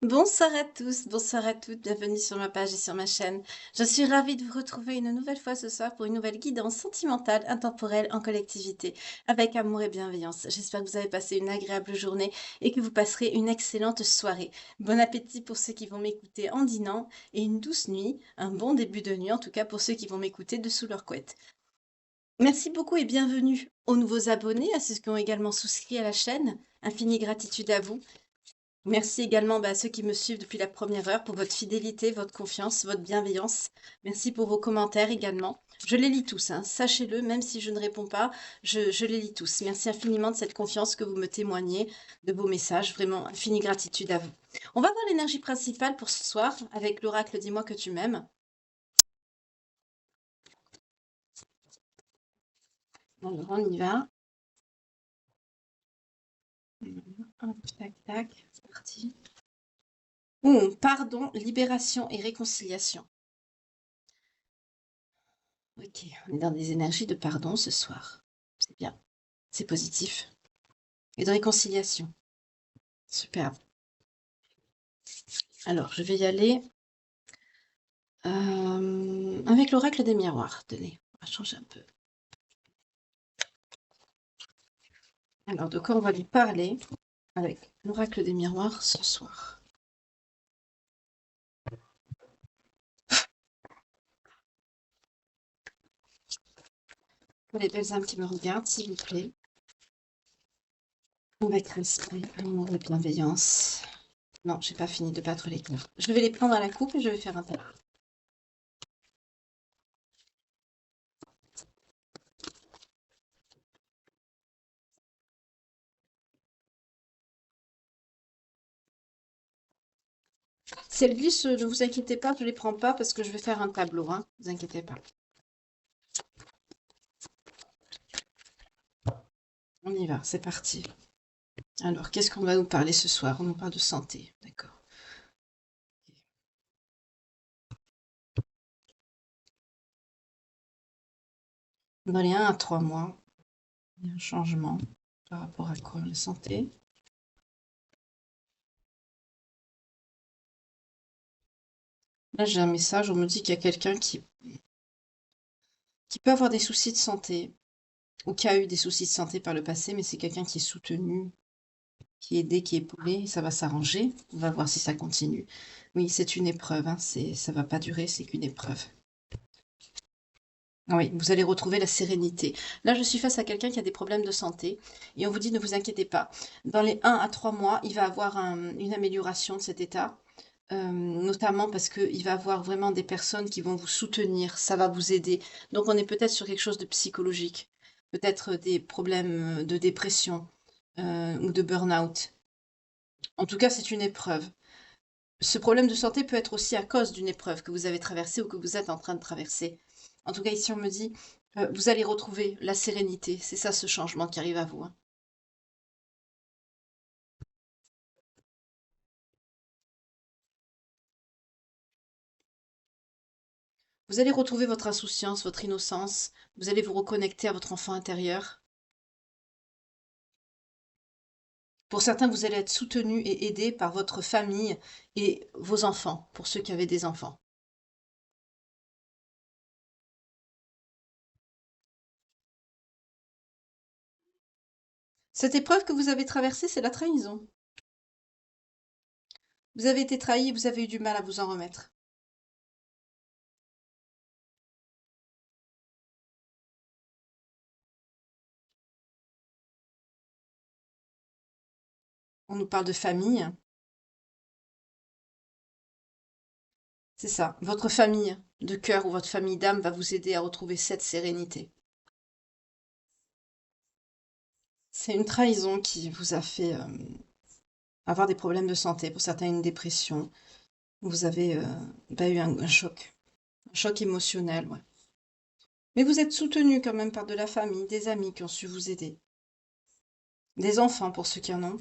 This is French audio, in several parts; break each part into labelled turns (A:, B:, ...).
A: Bonsoir à tous, bonsoir à toutes, bienvenue sur ma page et sur ma chaîne. Je suis ravie de vous retrouver une nouvelle fois ce soir pour une nouvelle guidance sentimentale, intemporelle, en collectivité, avec amour et bienveillance. J'espère que vous avez passé une agréable journée et que vous passerez une excellente soirée. Bon appétit pour ceux qui vont m'écouter en dînant et une douce nuit, un bon début de nuit en tout cas pour ceux qui vont m'écouter dessous leur couette. Merci beaucoup et bienvenue aux nouveaux abonnés, à ceux qui ont également souscrit à la chaîne. Infinie gratitude à vous. Merci également à ceux qui me suivent depuis la première heure pour votre fidélité, votre confiance, votre bienveillance. Merci pour vos commentaires également. Je les lis tous, hein, sachez-le, même si je ne réponds pas, je les lis tous. Merci infiniment de cette confiance que vous me témoignez, de vos messages. Vraiment, infinie gratitude à vous. On va voir l'énergie principale pour ce soir avec l'oracle Dis-moi que tu m'aimes. Alors, on y va. Hop, tac, tac, c'est parti. Pardon, libération et réconciliation. Ok, on est dans des énergies de pardon ce soir. C'est bien, c'est positif. Et de réconciliation. Superbe. Alors, je vais y aller avec l'oracle des miroirs. Tenez, on va changer un peu. Alors, de quoi on va lui parler avec l'oracle des miroirs ce soir? Pour les belles âmes qui me regardent, s'il vous plaît. Avec respect, amour et bienveillance. Non, j'ai pas fini de battre les cœurs. Je vais les prendre à la coupe et je vais faire un tableau. Si elles glissent, ne vous inquiétez pas, je ne les prends pas parce que je vais faire un tableau, hein. Ne vous inquiétez pas. On y va, c'est parti. Alors, qu'est-ce qu'on va nous parler ce soir? On nous parle de santé, d'accord. Dans les 1 à 3 mois, il y a un changement par rapport à quoi? La santé. Là, j'ai un message, on me dit qu'il y a quelqu'un qui peut avoir des soucis de santé, ou qui a eu des soucis de santé par le passé, mais c'est quelqu'un qui est soutenu, qui est aidé, qui est épaulé, ça va s'arranger. On va voir si ça continue. Oui, c'est une épreuve, hein, ça va pas durer, c'est qu'une épreuve. Oui, vous allez retrouver la sérénité. Là, je suis face à quelqu'un qui a des problèmes de santé et on vous dit ne vous inquiétez pas. Dans les 1 à 3 mois, il va avoir une amélioration de cet état, notamment parce qu'il va avoir vraiment des personnes qui vont vous soutenir, ça va vous aider. Donc, on est peut-être sur quelque chose de psychologique, peut-être des problèmes de dépression ou de burn-out. En tout cas, c'est une épreuve. Ce problème de santé peut être aussi à cause d'une épreuve que vous avez traversée ou que vous êtes en train de traverser. En tout cas, ici, on me dit, vous allez retrouver la sérénité. C'est ça ce changement qui arrive à vous, hein. Vous allez retrouver votre insouciance, votre innocence. Vous allez vous reconnecter à votre enfant intérieur. Pour certains, vous allez être soutenu et aidé par votre famille et vos enfants, pour ceux qui avaient des enfants. Cette épreuve que vous avez traversée, c'est la trahison. Vous avez été trahi et vous avez eu du mal à vous en remettre. On nous parle de famille. C'est ça. Votre famille de cœur ou votre famille d'âme va vous aider à retrouver cette sérénité. C'est une trahison qui vous a fait avoir des problèmes de santé, pour certains une dépression. Vous avez eu un choc émotionnel, ouais. Mais vous êtes soutenu quand même par de la famille, des amis qui ont su vous aider, des enfants pour ceux qui en ont.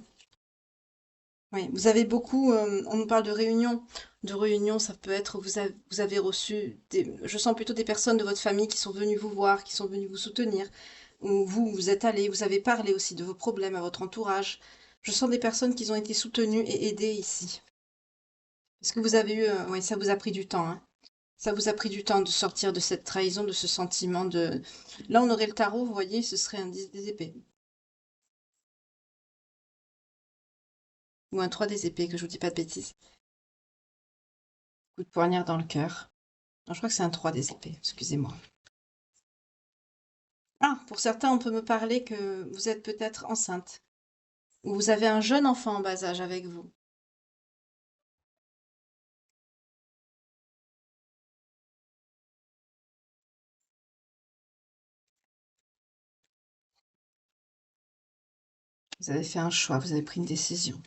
A: Oui, vous avez beaucoup, on nous parle de réunions. De réunions, ça peut être, vous avez reçu, je sens plutôt des personnes de votre famille qui sont venues vous voir, qui sont venues vous soutenir, ou vous êtes allé, vous avez parlé aussi de vos problèmes à votre entourage. Je sens des personnes qui ont été soutenues et aidées ici. Parce que vous avez eu, oui, ça vous a pris du temps, hein. Ça vous a pris du temps de sortir de cette trahison, de ce sentiment de... Là, on aurait le tarot, vous voyez, ce serait un 10 des épées. Ou un 3 des épées, que je vous dis pas de bêtises. Coup de poignard dans le cœur. Non, je crois que c'est un 3 des épées, excusez-moi. Ah, pour certains, on peut me parler que vous êtes peut-être enceinte. Ou vous avez un jeune enfant en bas âge avec vous. Vous avez fait un choix, vous avez pris une décision.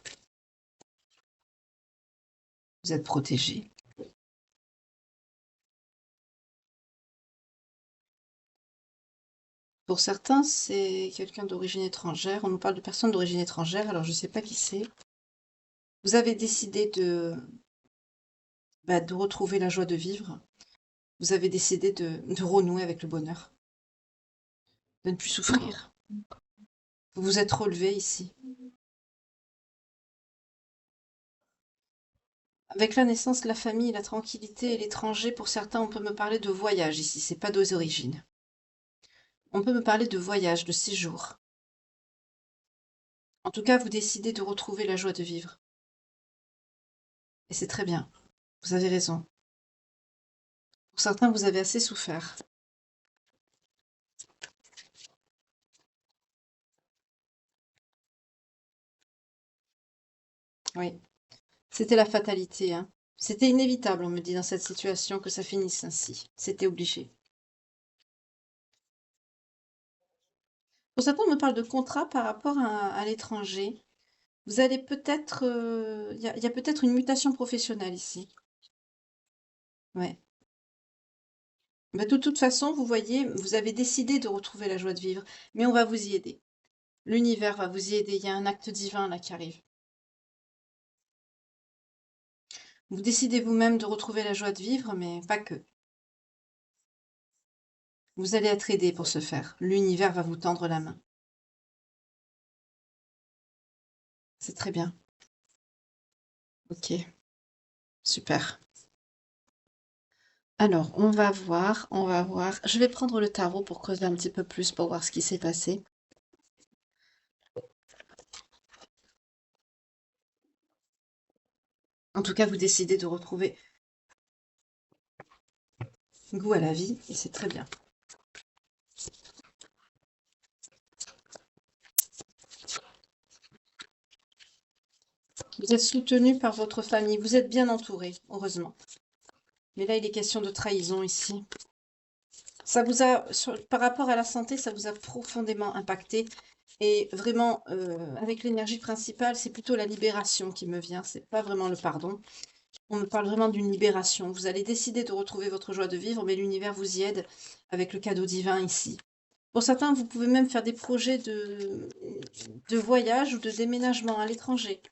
A: Vous êtes protégé. Pour certains, c'est quelqu'un d'origine étrangère. On nous parle de personnes d'origine étrangère, alors je ne sais pas qui c'est. Vous avez décidé de retrouver la joie de vivre. Vous avez décidé de renouer avec le bonheur, de ne plus souffrir. Vous vous êtes relevé ici. Avec la naissance, la famille, la tranquillité et l'étranger, pour certains, on peut me parler de voyage ici, c'est pas d'aux origines. On peut me parler de voyage, de séjour. En tout cas, vous décidez de retrouver la joie de vivre. Et c'est très bien. Vous avez raison. Pour certains, vous avez assez souffert. Oui. C'était la fatalité, hein. C'était inévitable, on me dit dans cette situation, que ça finisse ainsi. C'était obligé. Pour certains, on me parle de contrat par rapport à l'étranger. Vous allez peut-être... Il y a peut-être une mutation professionnelle ici. Ouais. Bah, de toute façon, vous voyez, vous avez décidé de retrouver la joie de vivre, mais on va vous y aider. L'univers va vous y aider. Il y a un acte divin là qui arrive. Vous décidez vous-même de retrouver la joie de vivre, mais pas que. Vous allez être aidé pour ce faire. L'univers va vous tendre la main. C'est très bien. Ok, super. Alors, on va voir, on va voir. Je vais prendre le tarot pour creuser un petit peu plus pour voir ce qui s'est passé. En tout cas, vous décidez de retrouver goût à la vie et c'est très bien. Vous êtes soutenu par votre famille, vous êtes bien entouré, heureusement. Mais là, il est question de trahison ici. Ça vous a, par rapport à la santé, ça vous a profondément impacté. Et vraiment, avec l'énergie principale, c'est plutôt la libération qui me vient. C'est pas vraiment le pardon. On me parle vraiment d'une libération. Vous allez décider de retrouver votre joie de vivre, mais l'univers vous y aide avec le cadeau divin ici. Pour certains, vous pouvez même faire des projets de voyage ou de déménagement à l'étranger.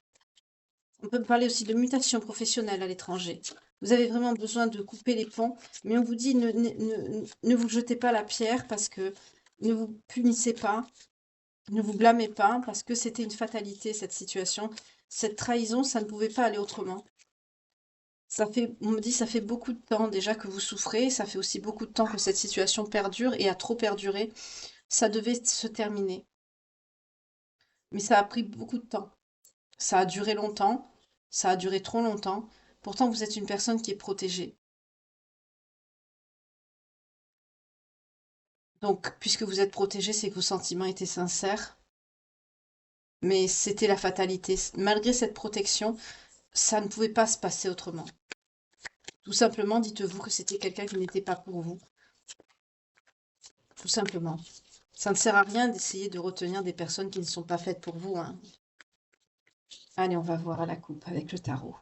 A: On peut parler aussi de mutation professionnelle à l'étranger. Vous avez vraiment besoin de couper les ponts, mais on vous dit ne vous jetez pas la pierre parce que ne vous punissez pas, ne vous blâmez pas parce que c'était une fatalité cette situation. Cette trahison, ça ne pouvait pas aller autrement. Ça fait, on me dit, ça fait beaucoup de temps déjà que vous souffrez, ça fait aussi beaucoup de temps que cette situation perdure et a trop perduré. Ça devait se terminer. Mais ça a pris beaucoup de temps. Ça a duré longtemps, ça a duré trop longtemps. Pourtant, vous êtes une personne qui est protégée. Donc, puisque vous êtes protégé, c'est que vos sentiments étaient sincères. Mais c'était la fatalité. Malgré cette protection, ça ne pouvait pas se passer autrement. Tout simplement, dites-vous que c'était quelqu'un qui n'était pas pour vous. Tout simplement. Ça ne sert à rien d'essayer de retenir des personnes qui ne sont pas faites pour vous, hein. Allez, on va voir à la coupe avec le tarot.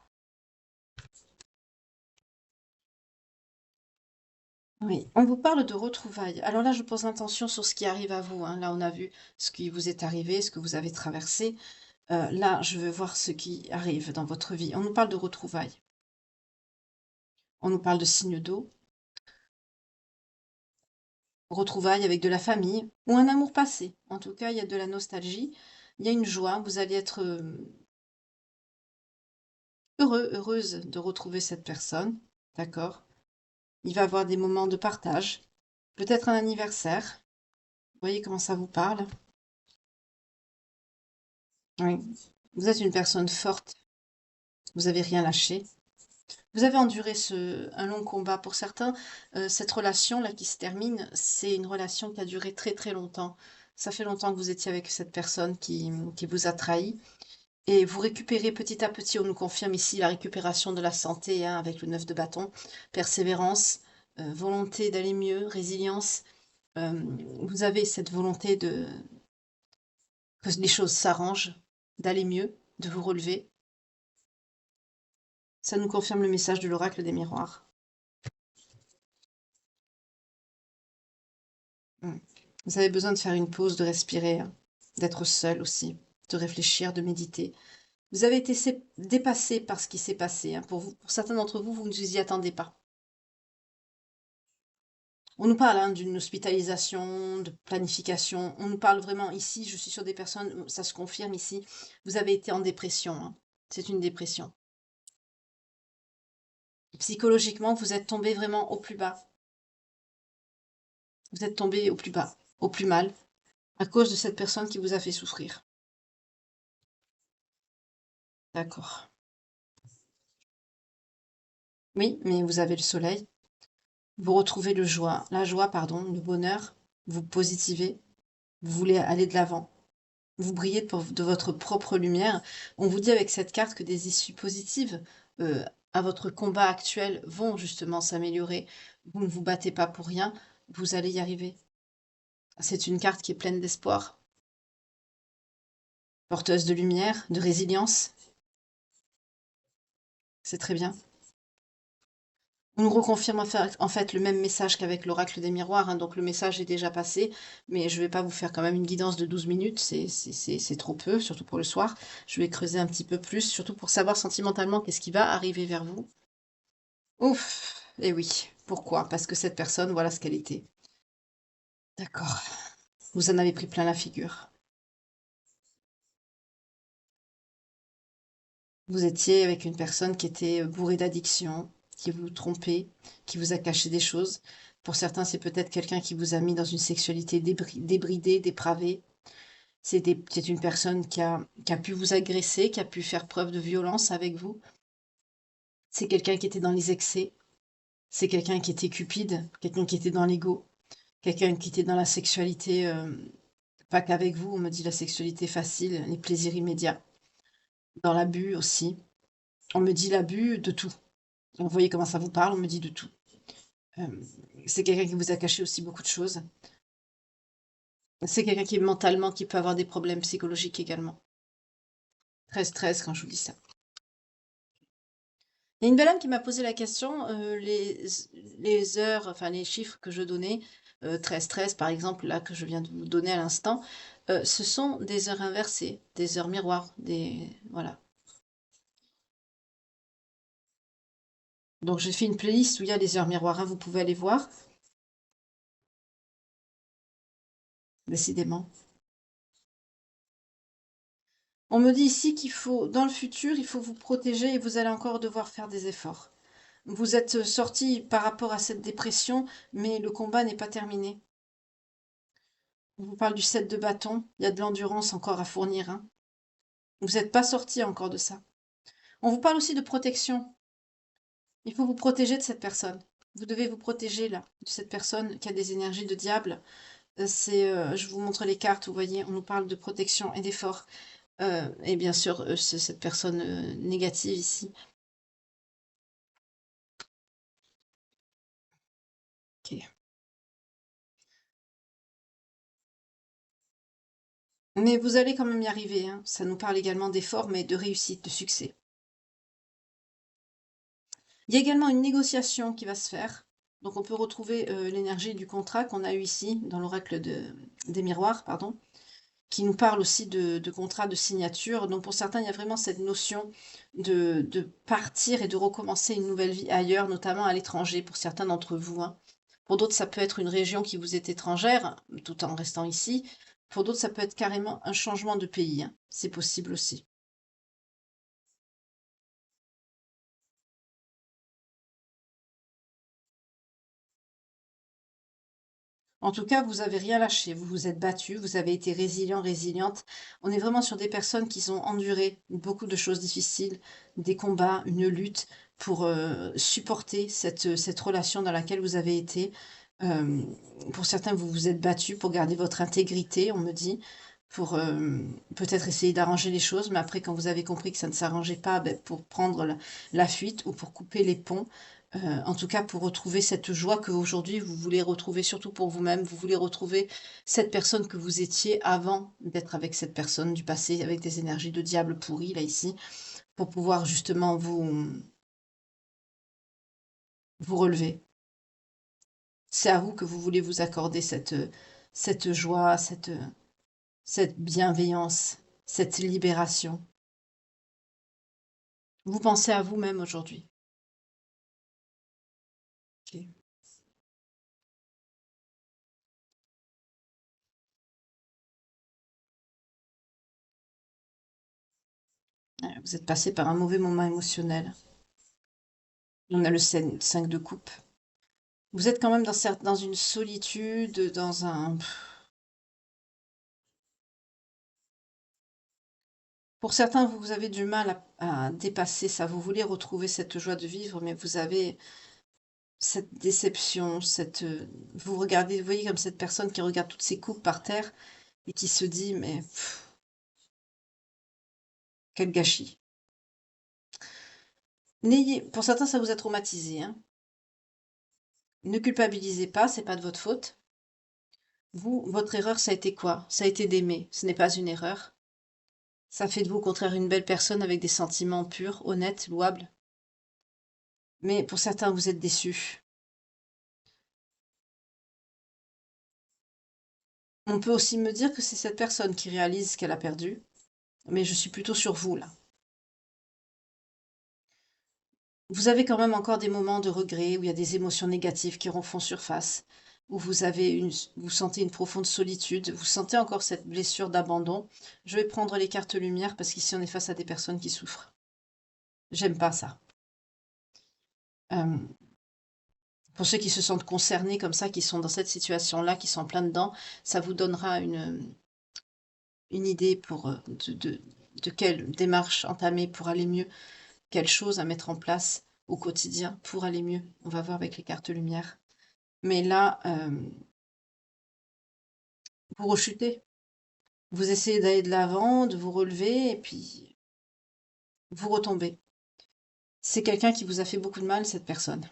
A: Oui, on vous parle de retrouvailles. Alors là, je pose l'intention sur ce qui arrive à vous, hein. Là, on a vu ce qui vous est arrivé, ce que vous avez traversé. Là, je veux voir ce qui arrive dans votre vie. On nous parle de retrouvailles. On nous parle de signes d'eau, retrouvailles avec de la famille ou un amour passé. En tout cas, il y a de la nostalgie, il y a une joie. Vous allez être heureux, heureuse de retrouver cette personne, d'accord? Il va avoir des moments de partage, peut-être un anniversaire. Vous voyez comment ça vous parle? Oui. Vous êtes une personne forte, vous avez rien lâché. Vous avez enduré un long combat. Pour certains, cette relation-là qui se termine, c'est une relation qui a duré très très longtemps. Ça fait longtemps que vous étiez avec cette personne qui vous a trahi. Et vous récupérez petit à petit, on nous confirme ici la récupération de la santé hein, avec le 9 de bâton, persévérance, volonté d'aller mieux, résilience. Euh, Vous avez cette volonté que les choses s'arrangent, d'aller mieux, de vous relever. Ça nous confirme le message de l'oracle des miroirs. Mm. Vous avez besoin de faire une pause, de respirer, hein, d'être seul aussi, de réfléchir, de méditer. Vous avez été dépassé par ce qui s'est passé. Hein. Pour certains d'entre vous, vous ne vous y attendez pas. On nous parle hein, d'une hospitalisation, de planification. On nous parle vraiment ici, je suis sur des personnes, ça se confirme ici. Vous avez été en dépression. Hein. C'est une dépression. Psychologiquement, vous êtes tombé vraiment au plus bas. Vous êtes tombé au plus bas, au plus mal, à cause de cette personne qui vous a fait souffrir. D'accord. Oui, mais vous avez le soleil. Vous retrouvez la joie, pardon, le bonheur. Vous positivez. Vous voulez aller de l'avant. Vous brillez de votre propre lumière. On vous dit avec cette carte que des issues positives euh, à votre combat actuel vont justement s'améliorer. Vous ne vous battez pas pour rien. Vous allez y arriver. C'est une carte qui est pleine d'espoir, porteuse de lumière, de résilience. C'est très bien. On nous reconfirme en fait le même message qu'avec l'oracle des miroirs, hein, donc le message est déjà passé, mais je ne vais pas vous faire quand même une guidance de 12 minutes, c'est trop peu, surtout pour le soir. Je vais creuser un petit peu plus, surtout pour savoir sentimentalement qu'est-ce qui va arriver vers vous. Ouf, et oui, pourquoi? Parce que cette personne, voilà ce qu'elle était. D'accord, vous en avez pris plein la figure. Vous étiez avec une personne qui était bourrée d'addiction, qui vous trompait, qui vous a caché des choses. Pour certains, c'est peut-être quelqu'un qui vous a mis dans une sexualité débridée, dépravée. C'est une personne qui a pu vous agresser, qui a pu faire preuve de violence avec vous. C'est quelqu'un qui était dans les excès. C'est quelqu'un qui était cupide, quelqu'un qui était dans l'ego, quelqu'un qui était dans la sexualité, pas qu'avec vous, on me dit la sexualité facile, les plaisirs immédiats. Dans l'abus aussi. On me dit l'abus de tout. Vous voyez comment ça vous parle, on me dit de tout. Euh, c'est quelqu'un qui vous a caché aussi beaucoup de choses. C'est quelqu'un qui mentalement, qui peut avoir des problèmes psychologiques également. Très stress quand je vous dis ça. Il y a une belle âme qui m'a posé la question, les heures, enfin les chiffres que je donnais, 13-13 par exemple, là que je viens de vous donner à l'instant, ce sont des heures inversées, des heures miroirs, voilà. Donc j'ai fait une playlist où il y a les heures miroirs, hein, vous pouvez aller voir, décidément. On me dit ici qu'il faut, dans le futur, il faut vous protéger et vous allez encore devoir faire des efforts. Vous êtes sorti par rapport à cette dépression, mais le combat n'est pas terminé. On vous parle du 7 de bâton, il y a de l'endurance encore à fournir, hein. Vous n'êtes pas sorti encore de ça. On vous parle aussi de protection. Il faut vous protéger de cette personne. Vous devez vous protéger là, de cette personne qui a des énergies de diable. Je vous montre les cartes, vous voyez, on nous parle de protection et d'effort. Et bien sûr, c'est cette personne négative ici. Ok. Mais vous allez quand même y arriver, hein. Ça nous parle également d'effort, mais de réussite, de succès. Il y a également une négociation qui va se faire. Donc on peut retrouver l'énergie du contrat qu'on a eu ici dans l'oracle des miroirs, pardon, qui nous parle aussi de contrat de signature. Donc pour certains, il y a vraiment cette notion de partir et de recommencer une nouvelle vie ailleurs, notamment à l'étranger, pour certains d'entre vous, hein. Pour d'autres, ça peut être une région qui vous est étrangère, tout en restant ici. Pour d'autres, ça peut être carrément un changement de pays, hein. C'est possible aussi. En tout cas, vous avez rien lâché, vous vous êtes battu, vous avez été résilient, résiliente. On est vraiment sur des personnes qui ont enduré beaucoup de choses difficiles, des combats, une lutte pour, supporter cette relation dans laquelle vous avez été. Hem, pour certains, vous vous êtes battus pour garder votre intégrité, on me dit, pour, peut-être essayer d'arranger les choses, mais après quand vous avez compris que ça ne s'arrangeait pas, beh, pour prendre la fuite ou pour couper les ponts. En tout cas, pour retrouver cette joie qu'aujourd'hui vous voulez retrouver surtout pour vous-même. Vous voulez retrouver cette personne que vous étiez avant d'être avec cette personne du passé, avec des énergies de diable pourri là, ici, pour pouvoir justement vous relever. C'est à vous que vous voulez vous accorder cette joie, cette bienveillance, cette libération. Vous pensez à vous-même aujourd'hui. OK. Vous êtes passé par un mauvais moment émotionnel. On a le 5 de coupe. Vous êtes quand même dans une solitude, dans un... Pour certains, vous avez du mal à dépasser ça. Vous voulez retrouver cette joie de vivre, mais vous avez cette déception, vous regardez, vous voyez comme cette personne qui regarde toutes ses coupes par terre et qui se dit, mais quel gâchis. Pour certains, ça vous a traumatisé, hein. Ne culpabilisez pas, c'est pas de votre faute. Vous, votre erreur, ça a été quoi? Ça a été d'aimer. Ce n'est pas une erreur. Ça fait de vous, au contraire, une belle personne avec des sentiments purs, honnêtes, louables. Mais pour certains, vous êtes déçus. On peut aussi me dire que c'est cette personne qui réalise ce qu'elle a perdu, mais je suis plutôt sur vous, là. Vous avez quand même encore des moments de regret où il y a des émotions négatives qui refont surface, où vous sentez une profonde solitude, vous sentez encore cette blessure d'abandon. Je vais prendre les cartes lumière parce qu'ici on est face à des personnes qui souffrent. J'aime pas ça. Euh, pour ceux qui se sentent concernés comme ça, qui sont dans cette situation-là, qui sont plein dedans, ça vous donnera une idée de quelle démarche entamer pour aller mieux, quelles choses à mettre en place au quotidien pour aller mieux. On va voir avec les cartes lumière. Mais là, vous rechutez. Vous essayez d'aller de l'avant, de vous relever, et puis vous retombez. C'est quelqu'un qui vous a fait beaucoup de mal, cette personne.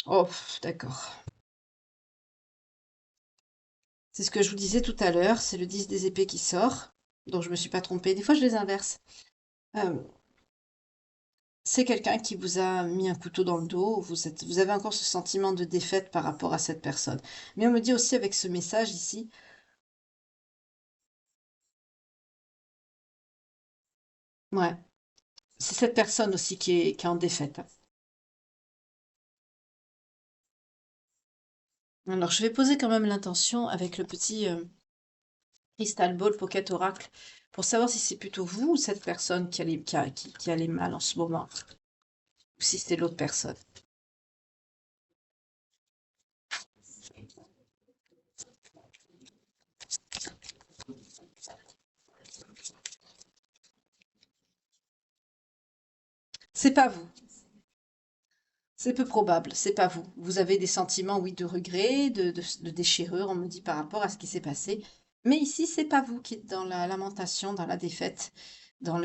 A: Oh, d'accord. C'est ce que je vous disais tout à l'heure, c'est le 10 des épées qui sort, donc je me suis pas trompée. Des fois, je les inverse. Euh, c'est quelqu'un qui vous a mis un couteau dans le dos, vous avez encore ce sentiment de défaite par rapport à cette personne. Mais on me dit aussi avec ce message ici, ouais, c'est cette personne aussi qui est en défaite. Alors, je vais poser quand même l'intention avec le petit Crystal Ball Pocket Oracle pour savoir si c'est plutôt vous ou cette personne qui a les mal en ce moment, ou si c'est l'autre personne. C'est pas vous. C'est peu probable, c'est pas vous. Vous avez des sentiments, oui, de regret, de déchirure, on me dit par rapport à ce qui s'est passé. Mais ici, c'est pas vous qui êtes dans la lamentation, dans la défaite, dans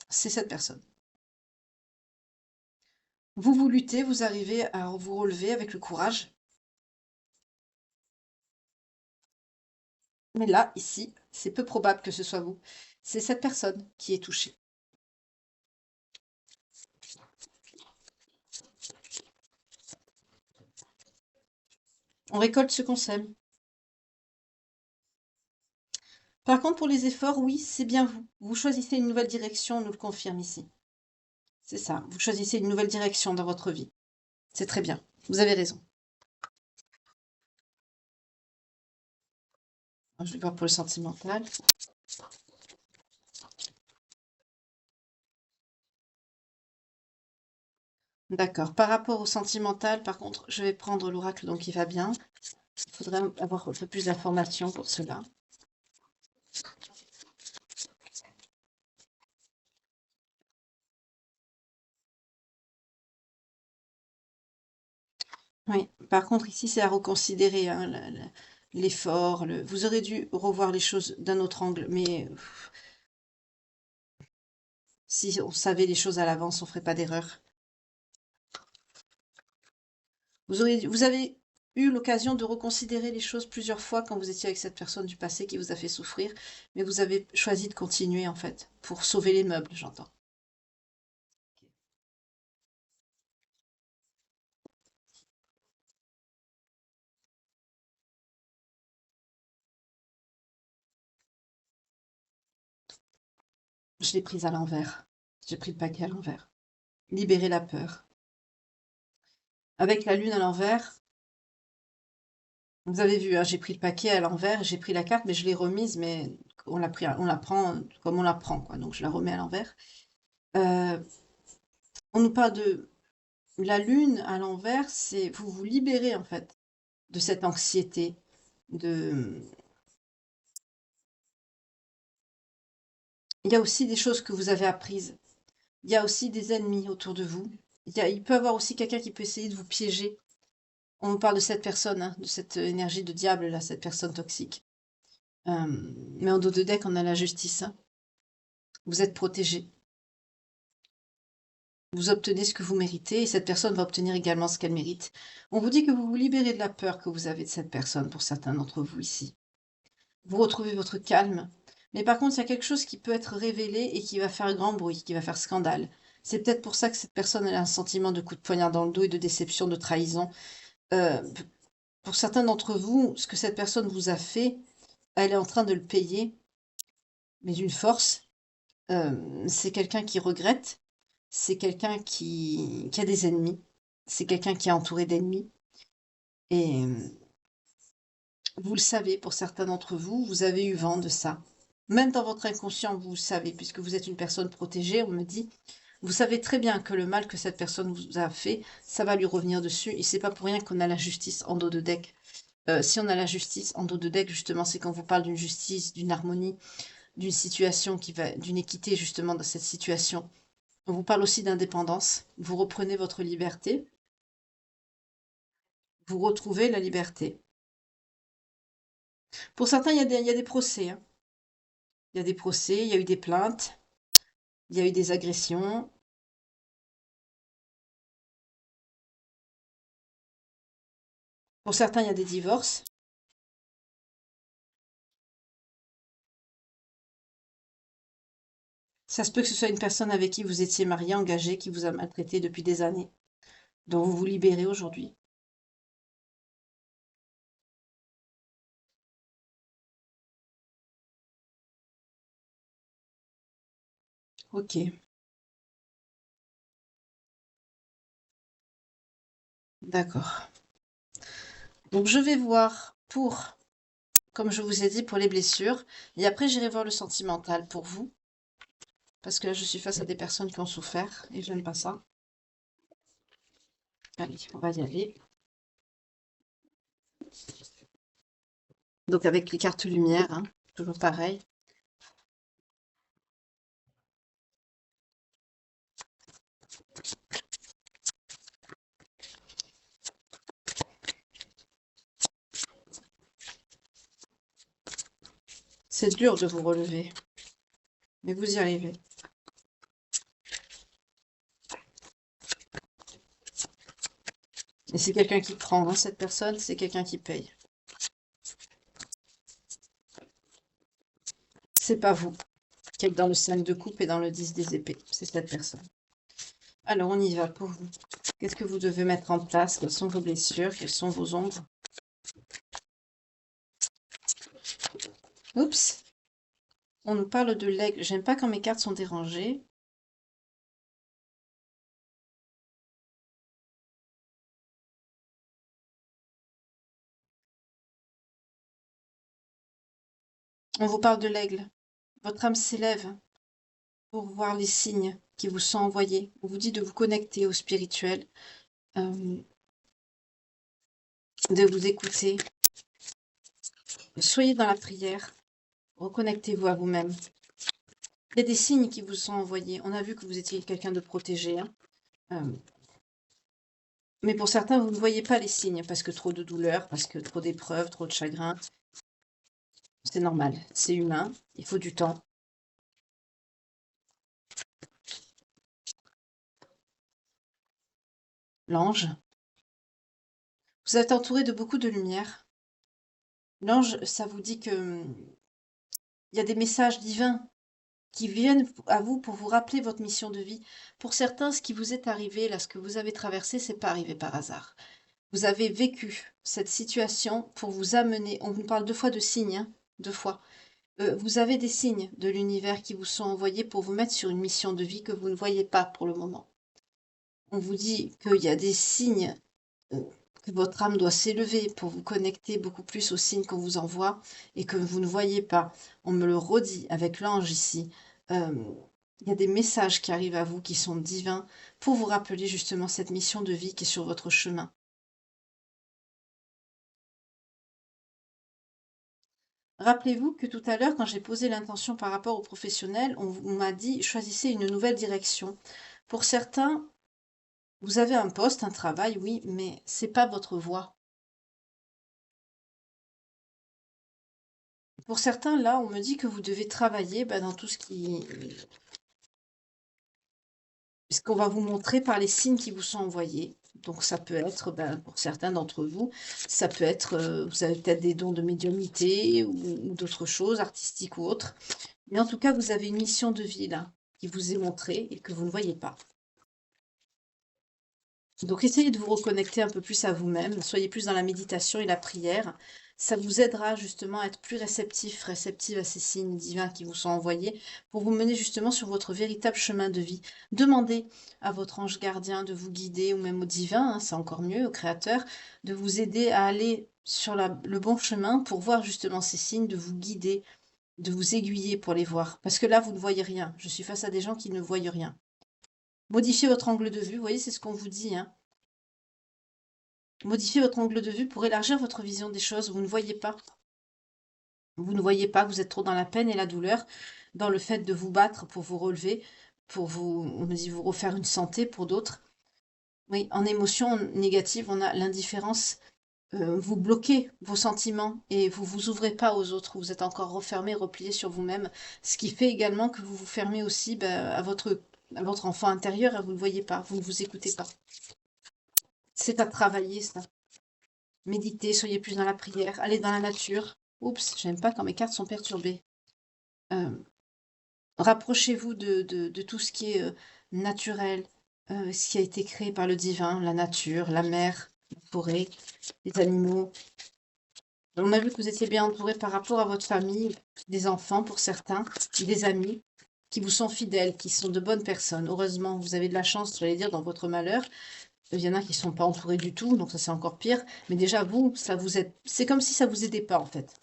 A: c'est cette personne. Vous luttez, vous arrivez à vous relever avec le courage. Mais là, ici, c'est peu probable que ce soit vous. C'est cette personne qui est touchée. On récolte ce qu'on sème. Par contre, pour les efforts, oui, c'est bien vous. Vous choisissez une nouvelle direction, on nous le confirme ici. C'est ça, vous choisissez une nouvelle direction dans votre vie. C'est très bien. Vous avez raison. Je vais voir pour le sentimental. D'accord. Par rapport au sentimental, par contre, je vais prendre l'oracle, donc il va bien. Il faudrait avoir un peu plus d'informations pour cela. Oui, par contre, ici, c'est à reconsidérer, hein, l'effort. Vous aurez dû revoir les choses d'un autre angle, mais si on savait les choses à l'avance, on ferait pas d'erreur. Vous avez eu l'occasion de reconsidérer les choses plusieurs fois quand vous étiez avec cette personne du passé qui vous a fait souffrir, mais vous avez choisi de continuer, en fait, pour sauver les meubles, j'entends. Je l'ai prise à l'envers. J'ai pris le paquet à l'envers. Libérer la peur. Avec la lune à l'envers, vous avez vu, hein, j'ai pris le paquet à l'envers, j'ai pris la carte, mais je l'ai remise, mais on la prend comme on la prend, quoi. Donc je la remets à l'envers. Euh, on nous parle de la lune à l'envers, c'est vous vous libérez en fait de cette anxiété, de. Il y a aussi des choses que vous avez apprises. Il y a aussi des ennemis autour de vous. Il peut y avoir aussi quelqu'un qui peut essayer de vous piéger. On nous parle de cette personne, hein, de cette énergie de diable là, cette personne toxique. Mais en dos de deck, on a la justice, hein. Vous êtes protégé. Vous obtenez ce que vous méritez et cette personne va obtenir également ce qu'elle mérite. On vous dit que vous vous libérez de la peur que vous avez de cette personne pour certains d'entre vous ici. Vous retrouvez votre calme. Mais par contre, il y a quelque chose qui peut être révélé et qui va faire grand bruit, qui va faire scandale. C'est peut-être pour ça que cette personne elle a un sentiment de coup de poignard dans le dos et de déception, de trahison. Euh, pour certains d'entre vous, ce que cette personne vous a fait, elle est en train de le payer, mais d'une force. C'est quelqu'un qui regrette, c'est quelqu'un qui a des ennemis, c'est quelqu'un qui est entouré d'ennemis. Et vous le savez, pour certains d'entre vous, vous avez eu vent de ça. Même dans votre inconscient, vous le savez, puisque vous êtes une personne protégée, on me dit, vous savez très bien que le mal que cette personne vous a fait, ça va lui revenir dessus. Et c'est pas pour rien qu'on a la justice en dos de deck. Si on a la justice en dos de deck, justement, c'est quand on vous parle d'une justice, d'une harmonie, d'une situation d'une équité, justement, dans cette situation. On vous parle aussi d'indépendance. Vous reprenez votre liberté. Vous retrouvez la liberté. Pour certains, il y a des procès, hein. Il y a des procès, il y a eu des plaintes, il y a eu des agressions. Pour certains, il y a des divorces. Ça se peut que ce soit une personne avec qui vous étiez marié, engagé, qui vous a maltraité depuis des années, dont vous vous libérez aujourd'hui. Ok, d'accord. Donc je vais voir pour, comme je vous ai dit, pour les blessures. Et après, j'irai voir le sentimental pour vous. Parce que là, je suis face à des personnes qui ont souffert et je n'aime pas ça. Allez, on va y aller. Donc avec les cartes lumière, hein, toujours pareil. C'est dur de vous relever, mais vous y arrivez. Et c'est quelqu'un qui prend, hein, cette personne, c'est quelqu'un qui paye. C'est pas vous qui êtes dans le 5 de coupe et dans le 10 des épées, c'est cette personne. Alors on y va pour vous. Qu'est-ce que vous devez mettre en place? Quelles sont vos blessures? Quelles sont vos ombres? Oups, on nous parle de l'aigle. J'aime pas quand mes cartes sont dérangées. On vous parle de l'aigle. Votre âme s'élève pour voir les signes. qui vous sont envoyés. On vous dit de vous connecter au spirituel, de vous écouter. Soyez dans la prière, reconnectez-vous à vous-même. Il y a des signes qui vous sont envoyés. On a vu que vous étiez quelqu'un de protégé, hein. Mais pour certains, vous ne voyez pas les signes parce que trop de douleur, parce que trop d'épreuves, trop de chagrin. C'est normal, c'est humain, il faut du temps. L'ange, vous êtes entouré de beaucoup de lumière. L'ange, ça vous dit que il y a des messages divins qui viennent à vous pour vous rappeler votre mission de vie. Pour certains, ce qui vous est arrivé, là, ce que vous avez traversé, c'est pas arrivé par hasard. Vous avez vécu cette situation pour vous amener, on vous parle 2 fois de signes, hein, 2 fois. Vous avez des signes de l'univers qui vous sont envoyés pour vous mettre sur une mission de vie que vous ne voyez pas pour le moment. On vous dit qu'il y a des signes, que votre âme doit s'élever pour vous connecter beaucoup plus aux signes qu'on vous envoie et que vous ne voyez pas. On me le redit avec l'ange ici. Il y a des messages qui arrivent à vous qui sont divins pour vous rappeler justement cette mission de vie qui est sur votre chemin. Rappelez-vous que tout à l'heure, quand j'ai posé l'intention par rapport aux professionnels, on m'a dit choisissez une nouvelle direction. Pour certains, vous avez un poste, un travail, oui, mais c'est pas votre voie. Pour certains, là, on me dit que vous devez travailler dans tout ce qu'on va vous montrer par les signes qui vous sont envoyés. Donc ça peut être, pour certains d'entre vous, ça peut être, vous avez peut-être des dons de médiumnité ou d'autres choses, artistiques ou autres. Mais en tout cas, vous avez une mission de vie là, qui vous est montrée et que vous ne voyez pas. Donc essayez de vous reconnecter un peu plus à vous-même, soyez plus dans la méditation et la prière. Ça vous aidera justement à être plus réceptif, réceptive à ces signes divins qui vous sont envoyés pour vous mener justement sur votre véritable chemin de vie. Demandez à votre ange gardien de vous guider ou même au divin, hein, c'est encore mieux, au créateur, de vous aider à aller sur le bon chemin pour voir justement ces signes, de vous guider, de vous aiguiller pour les voir. Parce que là, vous ne voyez rien. Je suis face à des gens qui ne voient rien. Modifiez votre angle de vue, vous voyez, c'est ce qu'on vous dit, hein. Modifiez votre angle de vue pour élargir votre vision des choses. Vous ne voyez pas. Vous ne voyez pas, vous êtes trop dans la peine et la douleur, dans le fait de vous battre pour vous relever, pour vous, on me dit, vous refaire une santé pour d'autres. Oui, en émotion négative, on a l'indifférence. Vous bloquez vos sentiments et vous vous ouvrez pas aux autres. Vous êtes encore refermé, replié sur vous-même, ce qui fait également que vous vous fermez aussi à votre enfant intérieur et vous ne le voyez pas, vous ne vous écoutez pas. C'est à travailler, ça. Méditez, soyez plus dans la prière, allez dans la nature. Oups, j'aime pas quand mes cartes sont perturbées. Rapprochez-vous de tout ce qui est naturel, ce qui a été créé par le divin, la nature, la mer, la forêt, les animaux. On a vu que vous étiez bien entouré par rapport à votre famille, des enfants pour certains, des amis qui vous sont fidèles, qui sont de bonnes personnes. Heureusement, vous avez de la chance, j'allais dire, dans votre malheur. Il y en a qui ne sont pas entourés du tout, donc ça c'est encore pire. Mais déjà, vous, ça vous aide. C'est comme si ça vous aidait pas, en fait.